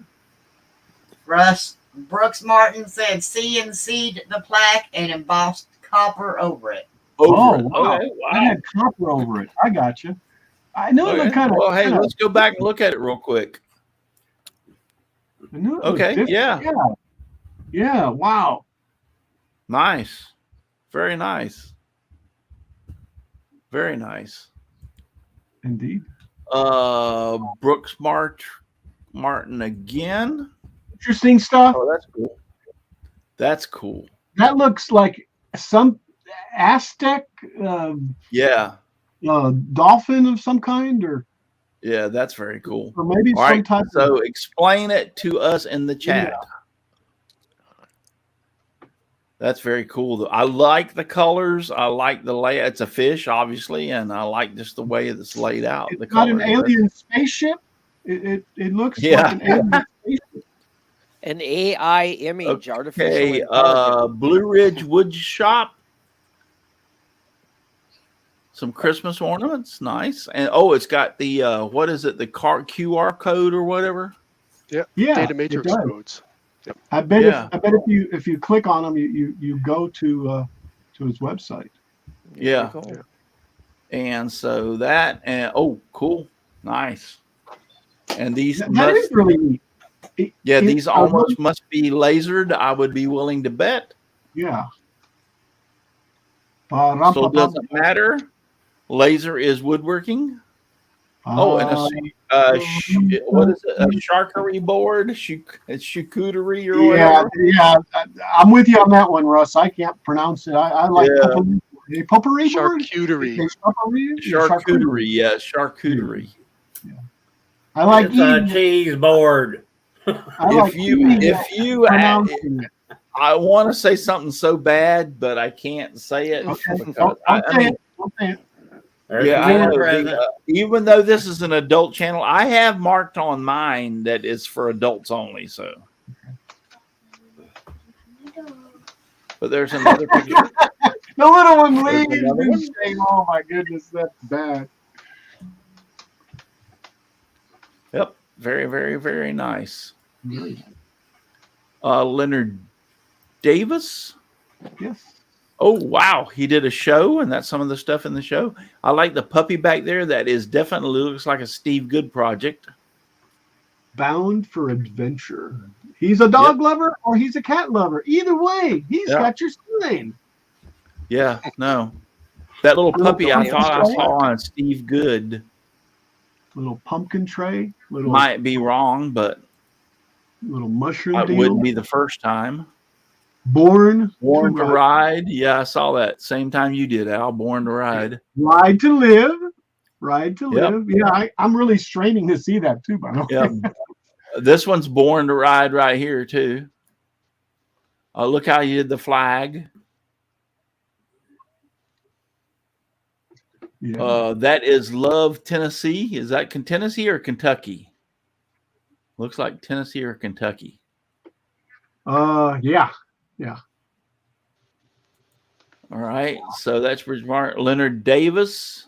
Russ, Brooks Martin said CNC'd the plaque and embossed copper over it. Oh, It. wow. Okay, I had copper over it. I got you. I knew it Okay. looked kind of. Well, hey, let's go back and look at it real quick. Okay, yeah. Yeah. Wow. Nice. Very nice. Very nice. Indeed. Brooks Martin again. Interesting stuff. Oh, that's cool. That's cool. That looks like some Aztec Yeah. dolphin of some kind, or Yeah, that's very cool. maybe All some right. type So of. explain it to us in the chat. That's very cool. I like the colors. I like the layout. It's a fish, obviously, and I like just the way it's laid out. The It's not an colors. alien spaceship. It looks Yeah. like an alien spaceship. An AI image, artificial Okay, intelligence. Blue Ridge Wood Shop. Some Christmas ornaments, nice. And oh, it's got the what is it? The QR code or whatever. Yeah. Yeah, Data it matrix does. codes. I bet Yeah. if you click on them, you go to his website. Yeah. you go. Yeah. And so that and oh, cool, nice. And these That is really neat. these almost must be lasered. I would be willing to bet. Yeah. So it doesn't matter. Laser is woodworking. Oh, and what is it? A charcuterie board, charcuterie or yeah, whatever. yeah. I'm with you on that one, Russ. I can't pronounce it. I like potpourri board? Charcuterie. Charcuterie, yeah, charcuterie. Yeah. I like It's a eating. cheese board. I want to say something so bad, but I can't say it. Okay. Because I'll say it. Yeah, I know. Even though this is an adult channel, I have marked on mine that it's for adults only. So, but there's another picture. The little one There's leaves another and one. saying, "Oh my goodness, that's bad." Yep, very, very, very nice. Leonard Davis. Yes. Oh wow, he did a show, and that's some of the stuff in the show. I like the puppy back there. That is definitely looks like a Steve Good project. Bound for adventure. He's a dog lover or he's a cat lover. Either way, he's got your sign. Yeah, no, that little puppy I thought I saw on Steve Good. Little pumpkin tray. Might be wrong, but little mushroom. It wouldn't be the first time. Born to ride. Yeah, I saw that same time you did, Al. Born to ride. Ride to live. Ride to live. Yeah, I'm really straining to see that too, by the way. Yeah. This one's Born to Ride right here too. Look how you did the flag. Yeah. That is Love Tennessee. Is that Tennessee or Kentucky? Looks like Tennessee or Kentucky. Yeah. Yeah. All right. So that's Bridgemart. Leonard Davis.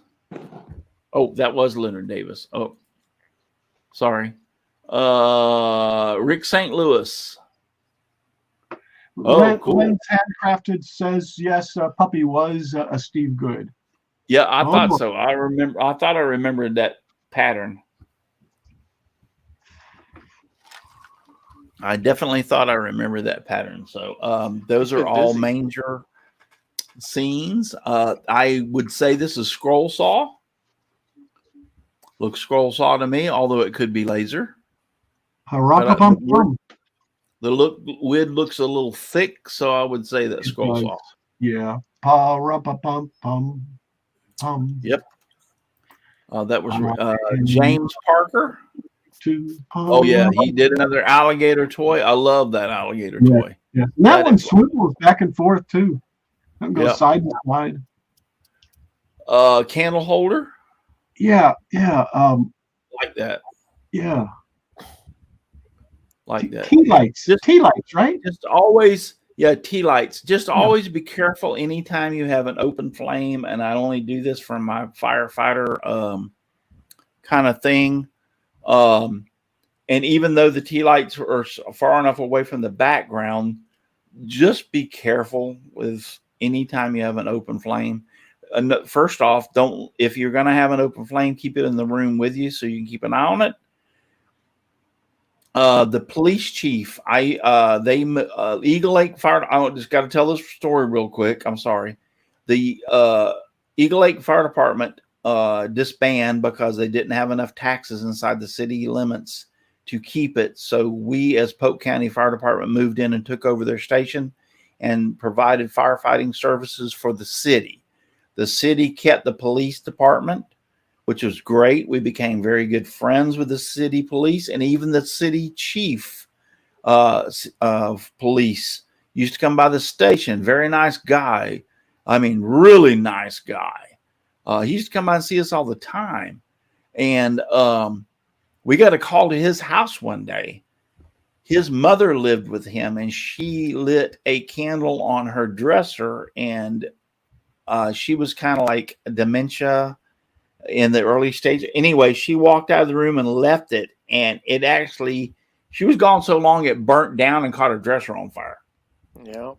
Oh, that was Leonard Davis. Oh, sorry. Rick St. Louis. Oh, cool. Len's Handcrafted says yes. Puppy was a Steve Good. Yeah, I thought so. I thought I remembered that pattern. I definitely thought I remember that pattern. So those are all major scenes. I would say this is scroll saw. Looks scroll saw to me, although it could be laser. The wood looks a little thick, so I would say that scroll saw. Yeah. Yep. That was James Parker. Oh yeah, he did another alligator toy. I love that alligator toy. Yeah, and that one swivels back and forth too. That goes side to side. Candle holder. Yeah. Like that. Yeah. Like that. Tea lights, right? Just always, tea lights. Just always be careful anytime you have an open flame. And I only do this from my firefighter kind of thing. And even though the tea lights are far enough away from the background, just be careful with anytime you have an open flame. First off, if you're going to have an open flame, keep it in the room with you so you can keep an eye on it. The police chief, Eagle Lake Fire. I just got to tell this story real quick. I'm sorry. The Eagle Lake Fire Department disbanded because they didn't have enough taxes inside the city limits to keep it. So we, as Polk County Fire Department, moved in and took over their station and provided firefighting services for the city. The city kept the police department, which was great. We became very good friends with the city police, and even the city chief of police used to come by the station. Very nice guy. I mean, really nice guy. He used to come by and see us all the time. And we got a call to his house one day. His mother lived with him, and she lit a candle on her dresser, and She was kind of like dementia in the early stage. Anyway, she walked out of the room and left it, and it actually, she was gone so long it burnt down and caught her dresser on fire. Yeah.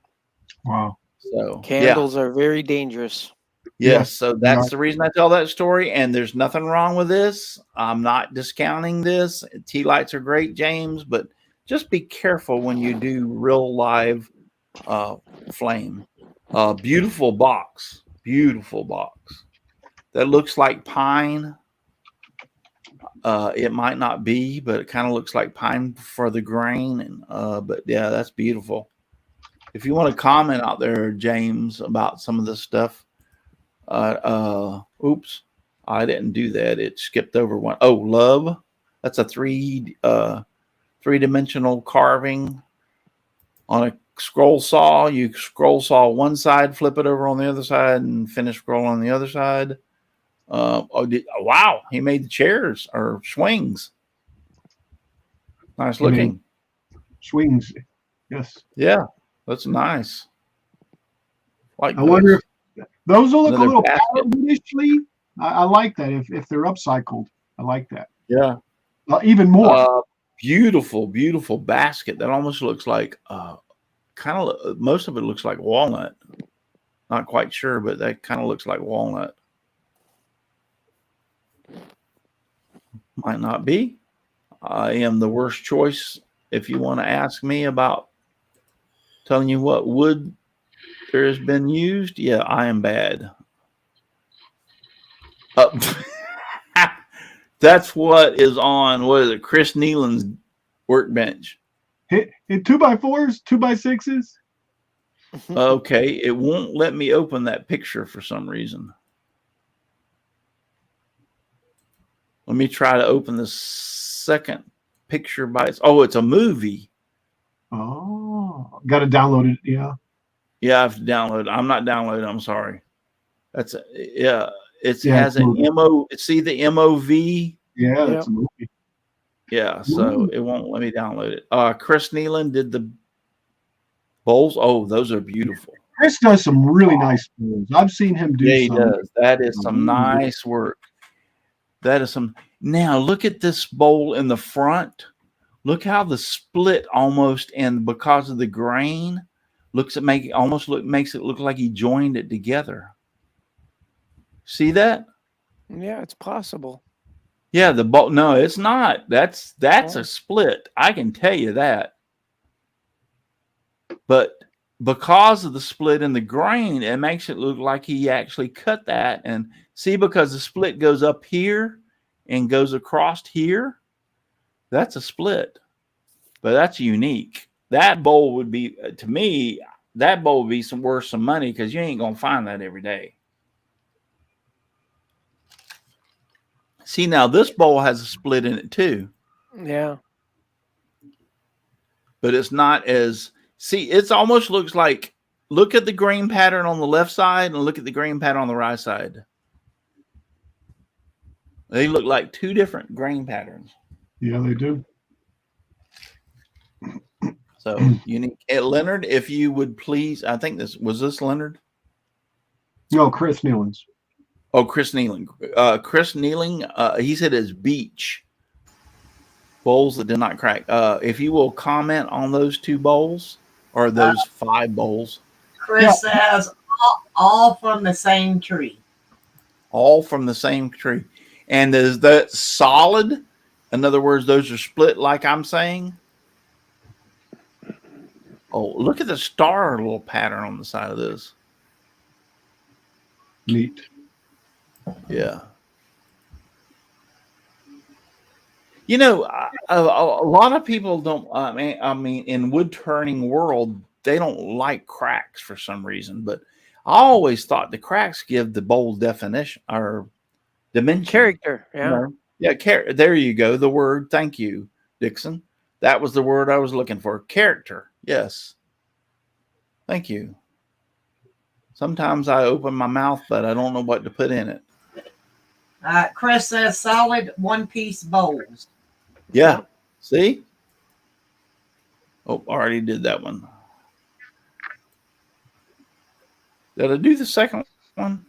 Wow. So Candles are very dangerous. yes. So they that's are. the reason I tell that story. And there's nothing wrong with this. I'm not discounting this. Tea lights are great, James, but just be careful when you do real live flame. Beautiful box. Beautiful box. That looks like pine. It might not be, but it kind of looks like pine for the grain. And but yeah, that's beautiful. If you want to comment out there, James, about some of this stuff, oops, I didn't do that. It skipped over one. Oh, love. That's a three-dimensional carving on a scroll saw. You scroll saw one side, flip it over on the other side, and finish scroll on the other side. Wow, he made the chairs or swings. Nice He made looking. swings. Yes. Yeah, that's nice. Like I wonder if those will look Another a little basket. powder-initially. I like that if they're upcycled. I like that. Yeah. Even more. Beautiful, beautiful basket that almost looks like kind of, most of it looks like walnut. Not quite sure, but that kind of looks like walnut. Might not be. I am the worst choice if you want to ask me about telling you what wood there has been used. Yeah, I am bad. That's what is on, what is it, Chris Nealon's workbench. Hit 2x4s, 2x6s. Okay, it won't let me open that picture for some reason. Let me try to open the second picture by its. Oh, it's a movie. Oh, got to download it. Yeah. Yeah, I have to download it. I'm not downloading. I'm sorry. That's yeah. It Yeah, has an MO. See the MOV. Yeah, that's a movie. Yeah, so it won't let me download it. Chris Nealon did the bowls. Oh, those are beautiful. Chris does some really nice bowls. I've seen him do Yeah, he some. does. That is some nice work. That is some. Now look at this bowl in the front. Look how the split almost, and because of the grain, makes it look like he joined it together. See that? Yeah, it's possible. Yeah, the bowl. No, it's not. That's a split. I can tell you that. But because of the split in the grain, it makes it look like he actually cut that. And see, because the split goes up here and goes across here, that's a split. But that's unique. That bowl would be, to me, that bowl would be worth some money because you ain't gonna find that every day. See, now this bowl has a split in it too. Yeah. But it's not as, see, it almost looks like, look at the grain pattern on the left side and look at the grain pattern on the right side. They look like two different grain patterns. Yeah, they do. So unique. Leonard, if you would please, I think this Leonard? No, Chris Nealon's. Oh, Chris Nealing. Chris Nealing, he said it's beach bowls that did not crack. If you will comment on those two bowls or those 5 bowls. Chris says all from the same tree. All from the same tree. And is that solid? In other words, those are split like I'm saying? Oh, look at the star little pattern on the side of this. Neat. Yeah. You know, a lot of people don't, I mean, in wood turning world, they don't like cracks for some reason, but I always thought the cracks give the bowl definition or dimension. Character. Yeah. Yeah. There you go. The word. Thank you, Dixon. That was the word I was looking for. Character. Yes. Thank you. Sometimes I open my mouth, but I don't know what to put in it. Chris says solid one-piece bowls. Yeah. See? Oh, I already did that one. Did I do the second one?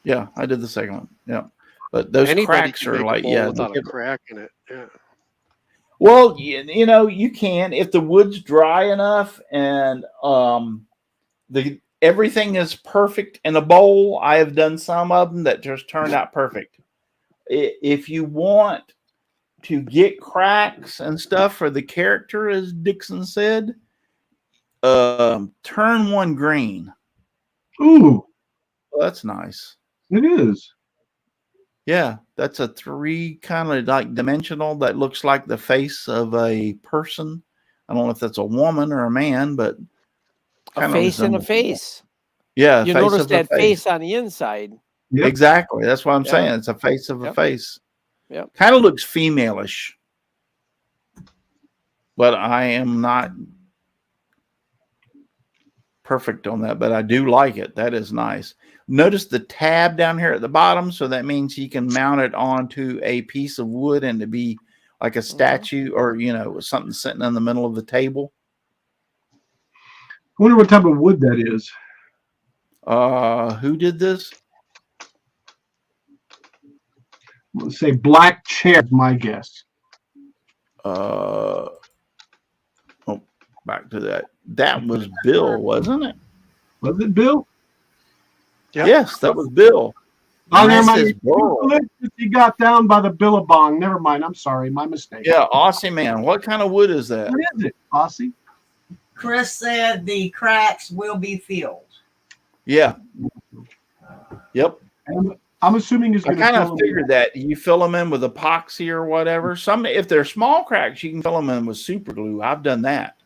Yeah, I did the second one. Yeah. But those Anybody cracks can are make a like, bowl yeah. without a crack in it. Yeah. Well, you know, you can if the wood's dry enough and the everything is perfect in a bowl. I have done some of them that just turned out perfect. If you want to get cracks and stuff for the character, as Dixon said, turn one green. Ooh, Well, that's nice. it is. Yeah, that's a 3 kind of like dimensional that looks like the face of a person. I don't know if that's a woman or a man, but A kind of face and a resembles. face. Yeah, You face notice of a that face on the inside. Yep. Exactly. That's what I'm Yeah. saying. It's a face of a Yep. face. Yep. Kind of looks female-ish. But I am not perfect on that, but I do like it. That is nice. Notice the tab down here at the bottom. So that means you can mount it onto a piece of wood and to be like a statue or, you know, something sitting in the middle of the table. I wonder what type of wood that is. Who did this? Let's say black chair, my guess. Oh, back to that. That was Bill, wasn't it? Was it Bill? Yep. Yes, that was Bill. Oh, And never this mind. is Burl. He got down by the billabong. Never mind. I'm sorry. My mistake. Yeah, Aussie man. What kind of wood is that? What is it, Aussie? Chris said the cracks will be filled. Yeah. Yep. I'm assuming he's I going to kind fill of them figured that you fill them in with epoxy or whatever. Some, if they're small cracks, you can fill them in with super glue. I've done that.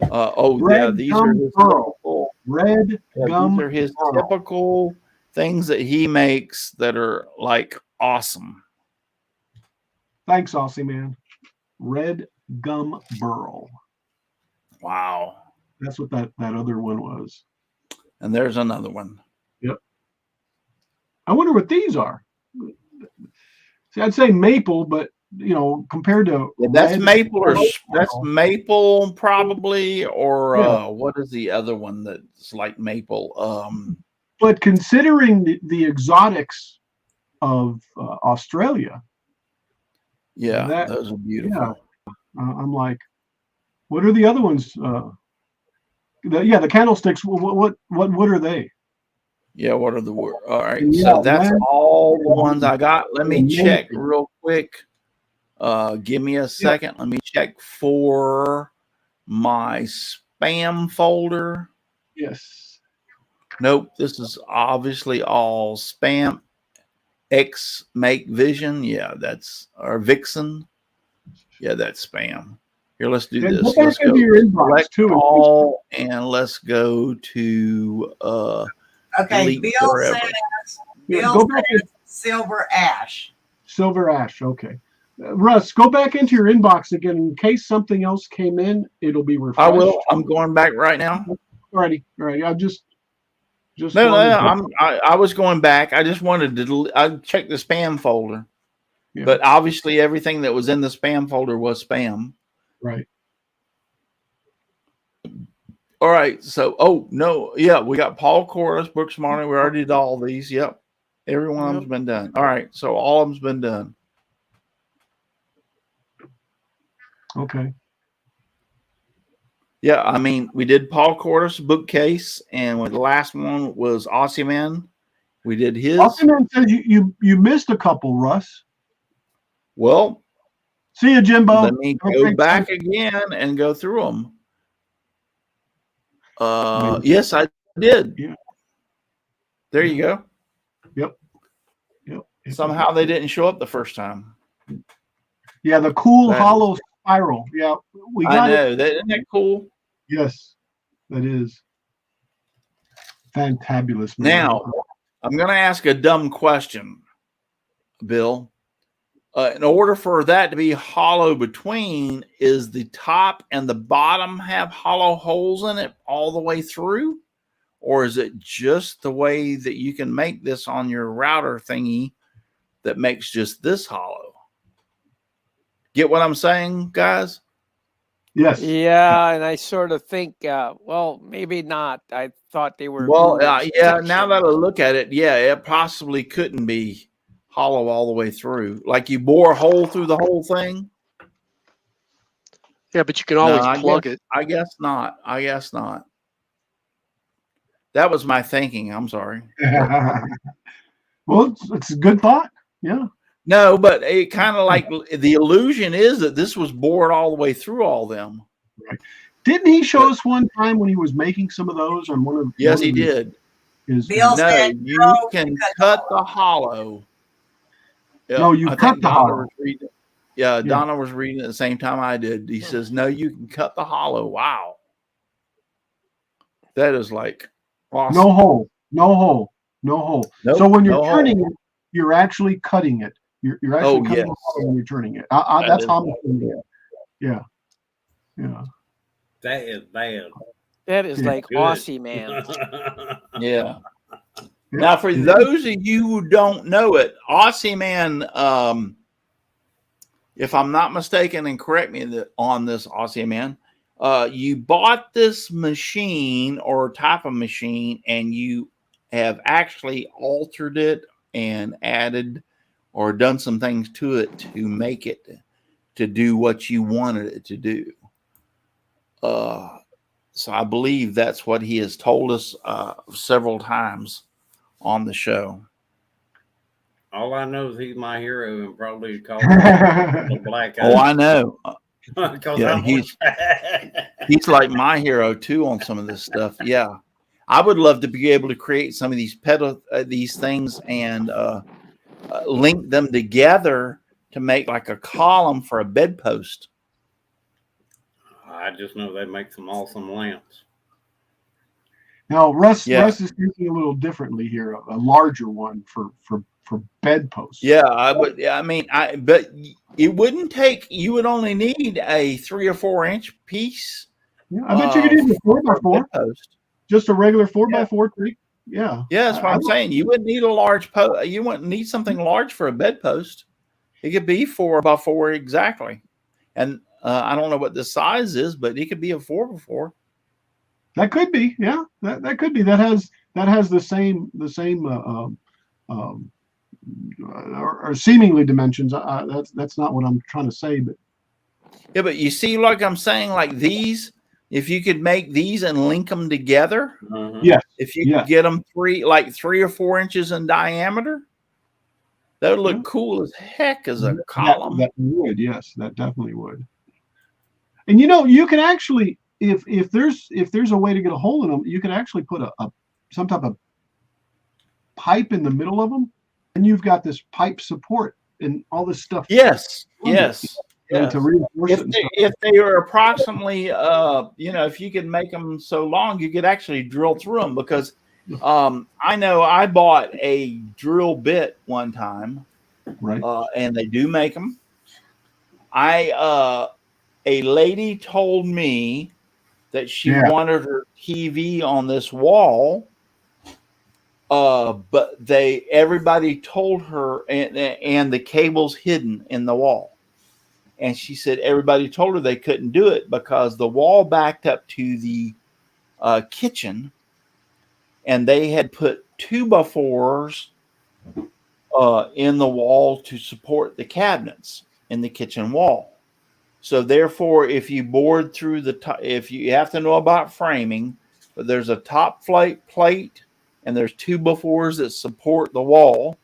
Red these gum are his pearl. typical. Red Yeah, gum. these are his pearl. typical things that he makes that are like awesome. Thanks, Aussie man. Red gum burl. Wow. That's what that other one was. And there's another one. Yep. I wonder what these are. See, I'd say maple, but you know, compared to Yeah, that's red maple or pearl, that's maple probably, or Yeah. what is the other one that's like maple? But considering the exotics of Australia, Yeah, that- those are beautiful. yeah. I'm like, what are the other ones? The candlesticks. What are they? Yeah, what are the words? All right, Yeah, so that's red- all the ones I got. Let me Amazing. check real quick. Give me a second. Let me check for my spam folder. Yes. Nope, this is obviously all spam. X make vision. Yeah, that's or Vixen. Yeah, that's spam. Here, let's do And this. go back Let's go into your inbox select too. all and let's go to Okay, delete Bill forever. says, Yeah, Bill go back says silver ash. Silver ash. Okay. Russ, go back into your inbox again in case something else came in. It'll be refreshed. I will. I'm going back right now. Alrighty. All right. I just No, wanted to- I was going back. I just wanted to. I checked the spam folder, Yeah. but obviously everything that was in the spam folder was spam. right. All right. So, oh no, yeah, we got Paul Chorus, Brooks Martin. We already did all these. Yep, every one of them's been done. All right. So all of them's been done. Okay. Yeah, I mean, we did Paul Cordes bookcase, and the last one was Aussie Man. We did his. Austin Man says you missed a couple, Russ. Well, See you, Jimbo. let me go back again and go through them. Yes, I did. Yeah. There you go. Yep. Somehow they didn't show up the first time. Yeah, the cool That hollow spiral. Yeah, we I got it. know. Isn't that cool? Yes, that is fantabulous. man. Now, I'm going to ask a dumb question, Bill. In order for that to be hollow between, is the top and the bottom have hollow holes in it all the way through? Or is it just the way that you can make this on your router thingy that makes just this hollow? Get what I'm saying, guys? Yes. Yeah, and I sort of think, well, maybe not. I thought they were. Well, glued in yeah. Now that I section. look at it, yeah, it possibly couldn't be hollow all the way through. Like you bore a hole through the whole thing. Yeah, but you can No, always plug it. I guess not. I guess not. That was my thinking. I'm sorry. Well, it's a good thought. Yeah. No, but it kind of like the illusion is that this was bored all the way through all them. Right. Didn't he show us one time when he was making some of those on one of? Yes, one he of did. Bill No, said, you "No, can cut cut the hollow. No, you I cut think the Donna hollow. was reading. Yeah, Donna was reading at the same time I did. He says, "No, you can cut the hollow." Wow, that is like awesome. No hole. No hole. No hole. Nope, So when you're no turning hole. it, you're actually cutting it. You're actually cutting the yes. hole when you're turning it. That That's is how I'm doing it. Yeah. Yeah. That is bad. That is like Good. Aussie man. Yeah. Now, for those of you who don't know it, Aussie Man, if I'm not mistaken, and correct me on this, Aussie Man, you bought this machine or type of machine, and you have actually altered it and added or done some things to it to make it to do what you wanted it to do. So I believe that's what he has told us several times on the show. All I know is he's my hero and probably called the black eye. Oh, I know. Yeah, I'm he's like my hero too on some of this stuff. Yeah, I would love to be able to create some of these these things and link them together to make like a column for a bedpost. I just know they make some awesome lamps. Now, Russ Yeah. is thinking a little differently here. A larger one for bedposts. Yeah, I would. I mean, but it wouldn't take. You would only need a 3 or 4 inch piece. Yeah, I bet you could do a 4x4. Bedpost. Just a regular 4x4 tree. Yeah. Yeah, that's what I'm saying. You wouldn't need a large you wouldn't need something large for a bedpost. It could be 4x4 exactly. And I don't know what the size is, but it could be a 4x4. That could be. Yeah. That could be. That has the same or seemingly dimensions. That's not what I'm trying to say, but yeah, but you see, like I'm saying, like these, if you could make these and link them together, yes, if you could get them 3 or 4 inches in diameter, that would look cool as heck as a column. That would, yes, that definitely would. And you can actually, if there's a way to get a hole in them, you can actually put some type of pipe in the middle of them, and you've got this pipe support and all this stuff. Yes. To reinforce if they are approximately, if you could make them so long, you could actually drill through them because I know I bought a drill bit one time, right? And they do make them. A lady told me that she wanted her TV on this wall. But everybody told her, and the cable's hidden in the wall. And she said everybody told her they couldn't do it because the wall backed up to the kitchen, and they had put 2x4s in the wall to support the cabinets in the kitchen wall. So therefore, if you bored through if you have to know about framing, but there's a top plate. And there's 2x4s that support the wall.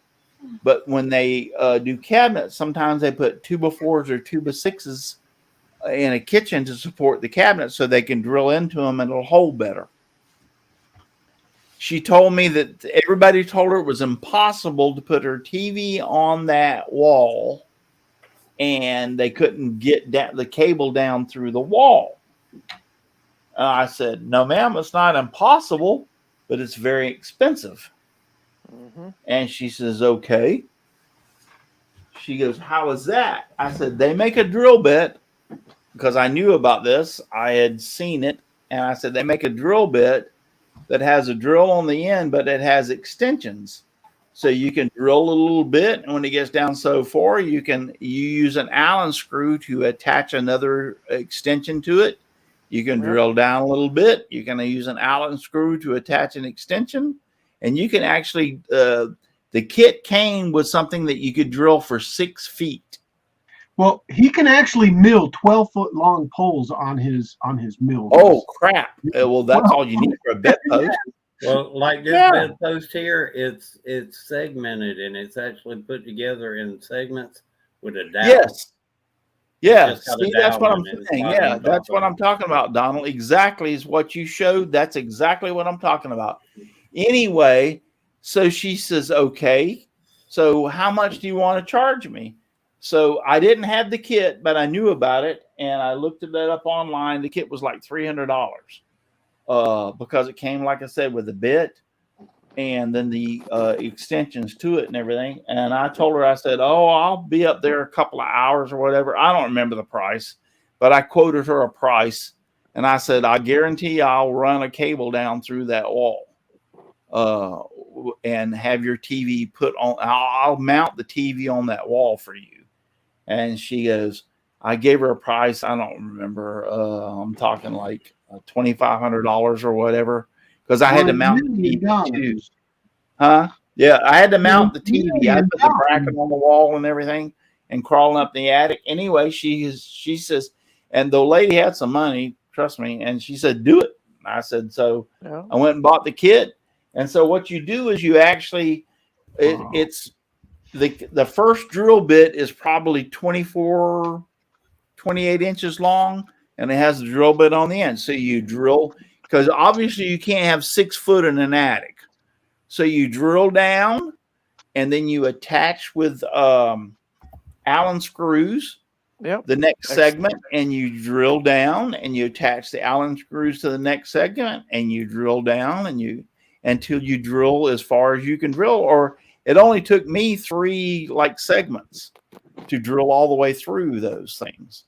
But when they do cabinets, sometimes they put 2x4s or 2x6s in a kitchen to support the cabinet so they can drill into them and it'll hold better. She told me that everybody told her it was impossible to put her TV on that wall and they couldn't get the cable down through the wall. I said, no, ma'am, it's not impossible, but it's very expensive. And she says, okay. She goes, how is that? I said, they make a drill bit because I knew about this. I had seen it. And I said, they make a drill bit that has a drill on the end, but it has extensions. So you can drill a little bit, and when it gets down so far, you use an Allen screw to attach another extension to it. You can drill down a little bit. You can use an Allen screw to attach an extension, and you can actually the kit came with something that you could drill for 6 feet. Well, he can actually mill 12-foot long poles on his mill. Oh crap! Well, that's all you need for a bedpost. Well, like this bedpost here, it's segmented and it's actually put together in segments with a dowel. Yes. Yeah, It's just got a see, that's what dowel I'm in it. saying. It's Yeah, not that's what on I'm talking about, Donald. Exactly is what you showed. That's exactly what I'm talking about. Anyway, so she says, okay, so how much do you want to charge me? So I didn't have the kit, but I knew about it, and I looked it up online. The kit was like $300 because it came, like I said, with a bit and then the extensions to it and everything. And I told her, I said, oh, I'll be up there a couple of hours or whatever. I don't remember the price, but I quoted her a price. And I said, I guarantee I'll run a cable down through that wall and have your TV put on. I'll mount the TV on that wall for you. And she goes, I gave her a price. I don't remember. I'm talking like $2,500 or whatever. Because I had to mount the TV too. Huh? Yeah, I had to mount the TV. I put the bracket on the wall and everything and crawling up the attic. Anyway, she says, and the lady had some money, trust me, and she said, do it. I said, so I went and bought the kit. And so what you do is you actually, it's the first drill bit is probably 28 inches long, and it has a drill bit on the end. So you drill, because obviously you can't have 6 foot in an attic. So you drill down and then you attach with Allen screws the next segment, and you drill down and you attach the Allen screws to the next segment, and you drill down and until you drill as far as you can drill. Or it only took me 3 segments to drill all the way through those things.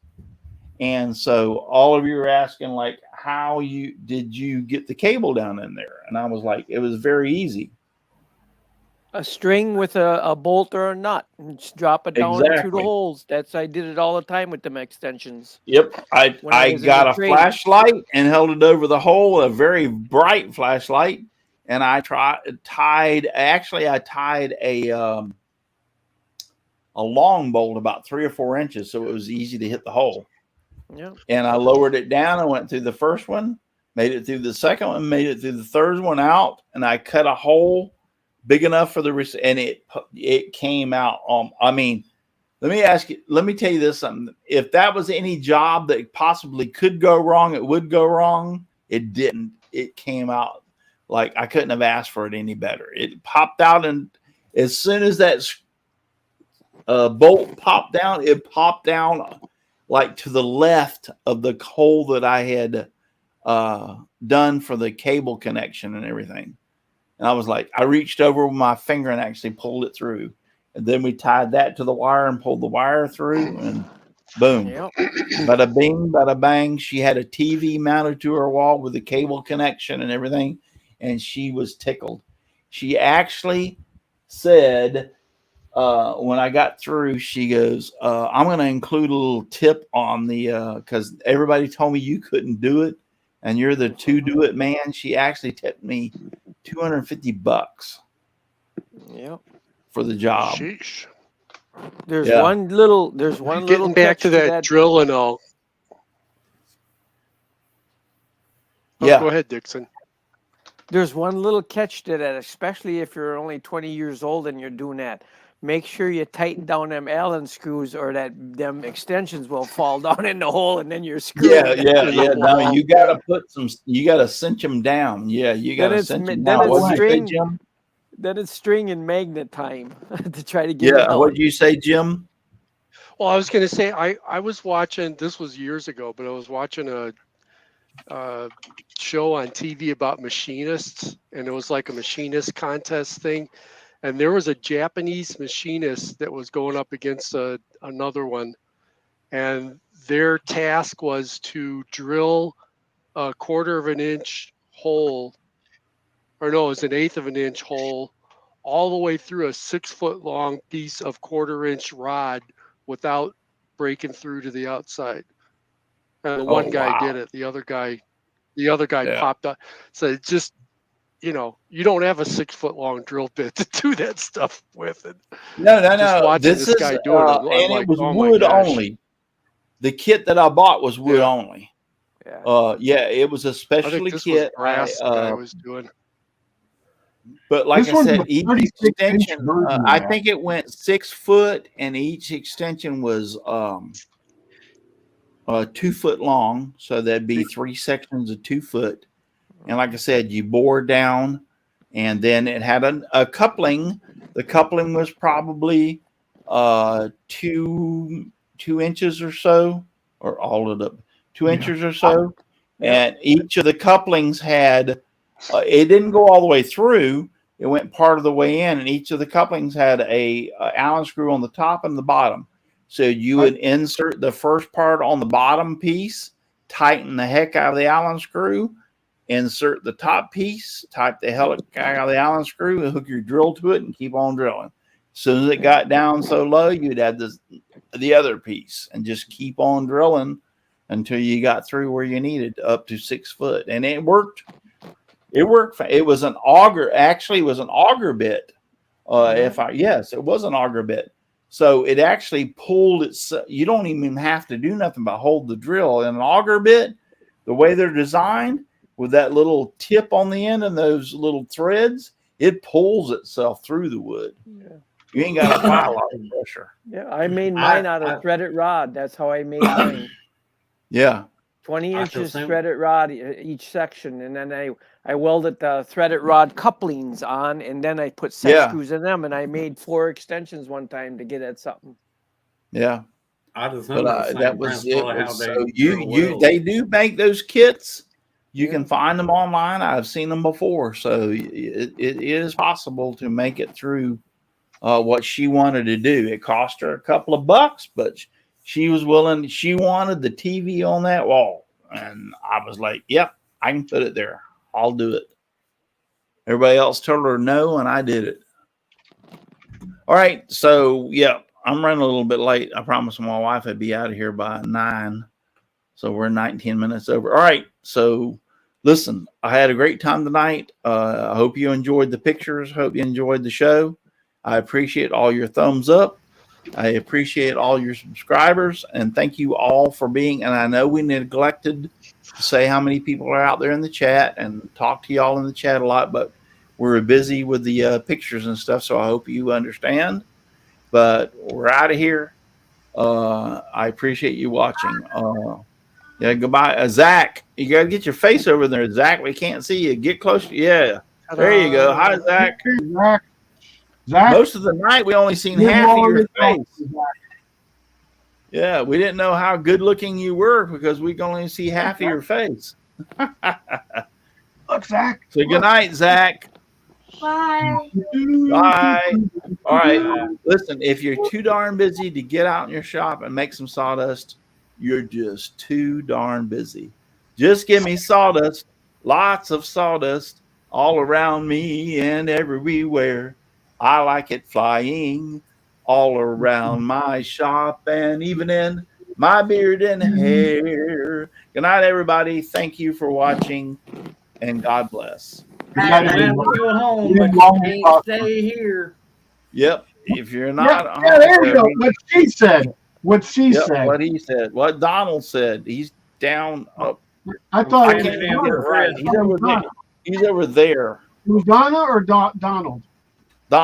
And so all of you are asking, how did you get the cable down in there? And I was like, it was very easy. A string with a bolt or a nut, and just drop it down through the holes. I did it all the time with them extensions. Yep. I got a flashlight and held it over the hole, a very bright flashlight. And I tied a long bolt about 3 or 4 inches. So it was easy to hit the hole. Yeah. And I lowered it down. I went through the first one, made it through the second one, made it through the third one out, and I cut a hole big enough for and it came out. Let me tell you this something. If that was any job that possibly could go wrong, it would go wrong. It didn't. It came out like I couldn't have asked for it any better. It popped out, and as soon as that bolt popped down, it popped down to the left of the hole that I had done for the cable connection and everything. And I was like, I reached over with my finger and actually pulled it through. And then we tied that to the wire and pulled the wire through, and boom. Yep. Bada bing, bada bang. She had a TV mounted to her wall with the cable connection and everything. And she was tickled. She actually said, when I got through, she goes, I'm going to include a little tip on because everybody told me you couldn't do it, and you're the do it man. She actually tipped me $250. Yep. For the job. Sheesh. There's one little getting back to that drill and all. Yeah. Go ahead, Dixon. There's one little catch to that, especially if you're only 20 years old and you're doing that. Make sure you tighten down them Allen screws, or them extensions will fall down in the hole, and then you're screwed. Yeah. No, you gotta you gotta cinch them down. Yeah, you gotta cinch them down. What did you say, Jim? Then it's string and magnet time to try to get it out. What did you say, Jim? Well, I was going to say I was watching. This was years ago, but I was watching a show on TV about machinists, and it was like a machinist contest thing. And there was a Japanese machinist that was going up against another one, and their task was to drill a 1/4 of an inch hole, or no, it was 1/8 of an inch hole all the way through a 6-foot long piece of 1/4-inch rod without breaking through to the outside. And the one guy did it. The other guy popped up. So it just, you don't have a 6-foot long drill bit to do that stuff with. And No. just watching this guy doing it, I'm and like, it was oh my wood gosh. only. The kit that I bought was wood only. Yeah. It was a I specialty think this kit. was brass the guy was doing. But like This I one's said, a each 36-inch extension, version of I that. think it went 6 foot, and each extension was 2 foot long. So that'd be 3 sections of 2 foot. And like I said, you bore down, and then it had a coupling. The coupling was probably 2 inches or so, or all of the 2 inches or so. And each of the couplings had, it didn't go all the way through. It went part of the way in, and each of the couplings had a Allen screw on the top and the bottom. So you would insert the first part on the bottom piece, tighten the heck out of the Allen screw, insert the top piece, type the heck out of the Allen screw, and hook your drill to it and keep on drilling. As soon as it got down so low, you'd add the other piece and just keep on drilling until you got through where you needed, up to 6 foot. And it worked. It worked. It was an auger. Actually, it was an auger bit. Yes, it was an auger bit. So it actually pulled it. You don't even have to do nothing but hold the drill. In an auger bit, the way they're designed, with that little tip on the end and those little threads, it pulls itself through the wood. Yeah. You ain't got to apply a lot of pressure. Yeah, I made mine out of threaded rod. That's how I made mine. Yeah. 20 inches threaded rod each section, and then I welded the threaded rod couplings on, and then I put set screws in them, and I made 4 extensions one time to get at something. Yeah. But that was it. So they do make those kits. You can find them online. I've seen them before. So it is possible to make it through what she wanted to do. It cost her a couple of bucks, but she was willing. She wanted the TV on that wall. And I was like, yep, I can put it there. I'll do it. Everybody else told her no, and I did it. All right. So, yeah, I'm running a little bit late. I promised my wife I'd be out of here by 9. So we're 19 minutes over. All right. So listen, I had a great time tonight. I hope you enjoyed the pictures. Hope you enjoyed the show. I appreciate all your thumbs up. I appreciate all your subscribers, and thank you all for being. And I know we neglected to say how many people are out there in the chat and talk to y'all in the chat a lot, but we're busy with the pictures and stuff. So I hope you understand, but we're out of here. I appreciate you watching. Yeah, goodbye. Zach, you got to get your face over there. Zach, we can't see you. Get closer. Yeah. There you go. Hi, Zach. Zach. Most of the night, we only seen half of your face. Yeah, we didn't know how good looking you were because we can only see half of your face. Look, Zach. So good night, Zach. Bye. Bye. All right. Listen, if you're too darn busy to get out in your shop and make some sawdust, you're just too darn busy. Just give me sawdust, lots of sawdust all around me and everywhere. I like it flying all around my shop and even in my beard and hair. Good night, everybody. Thank you for watching, and God bless. Go home, but you can't stay here. Yep. If you're not, yeah, there you go. What she said. What she said. What he said. What Donald said. He's down up. I thought I can't get it right. He's over there. It was Donna or Donald?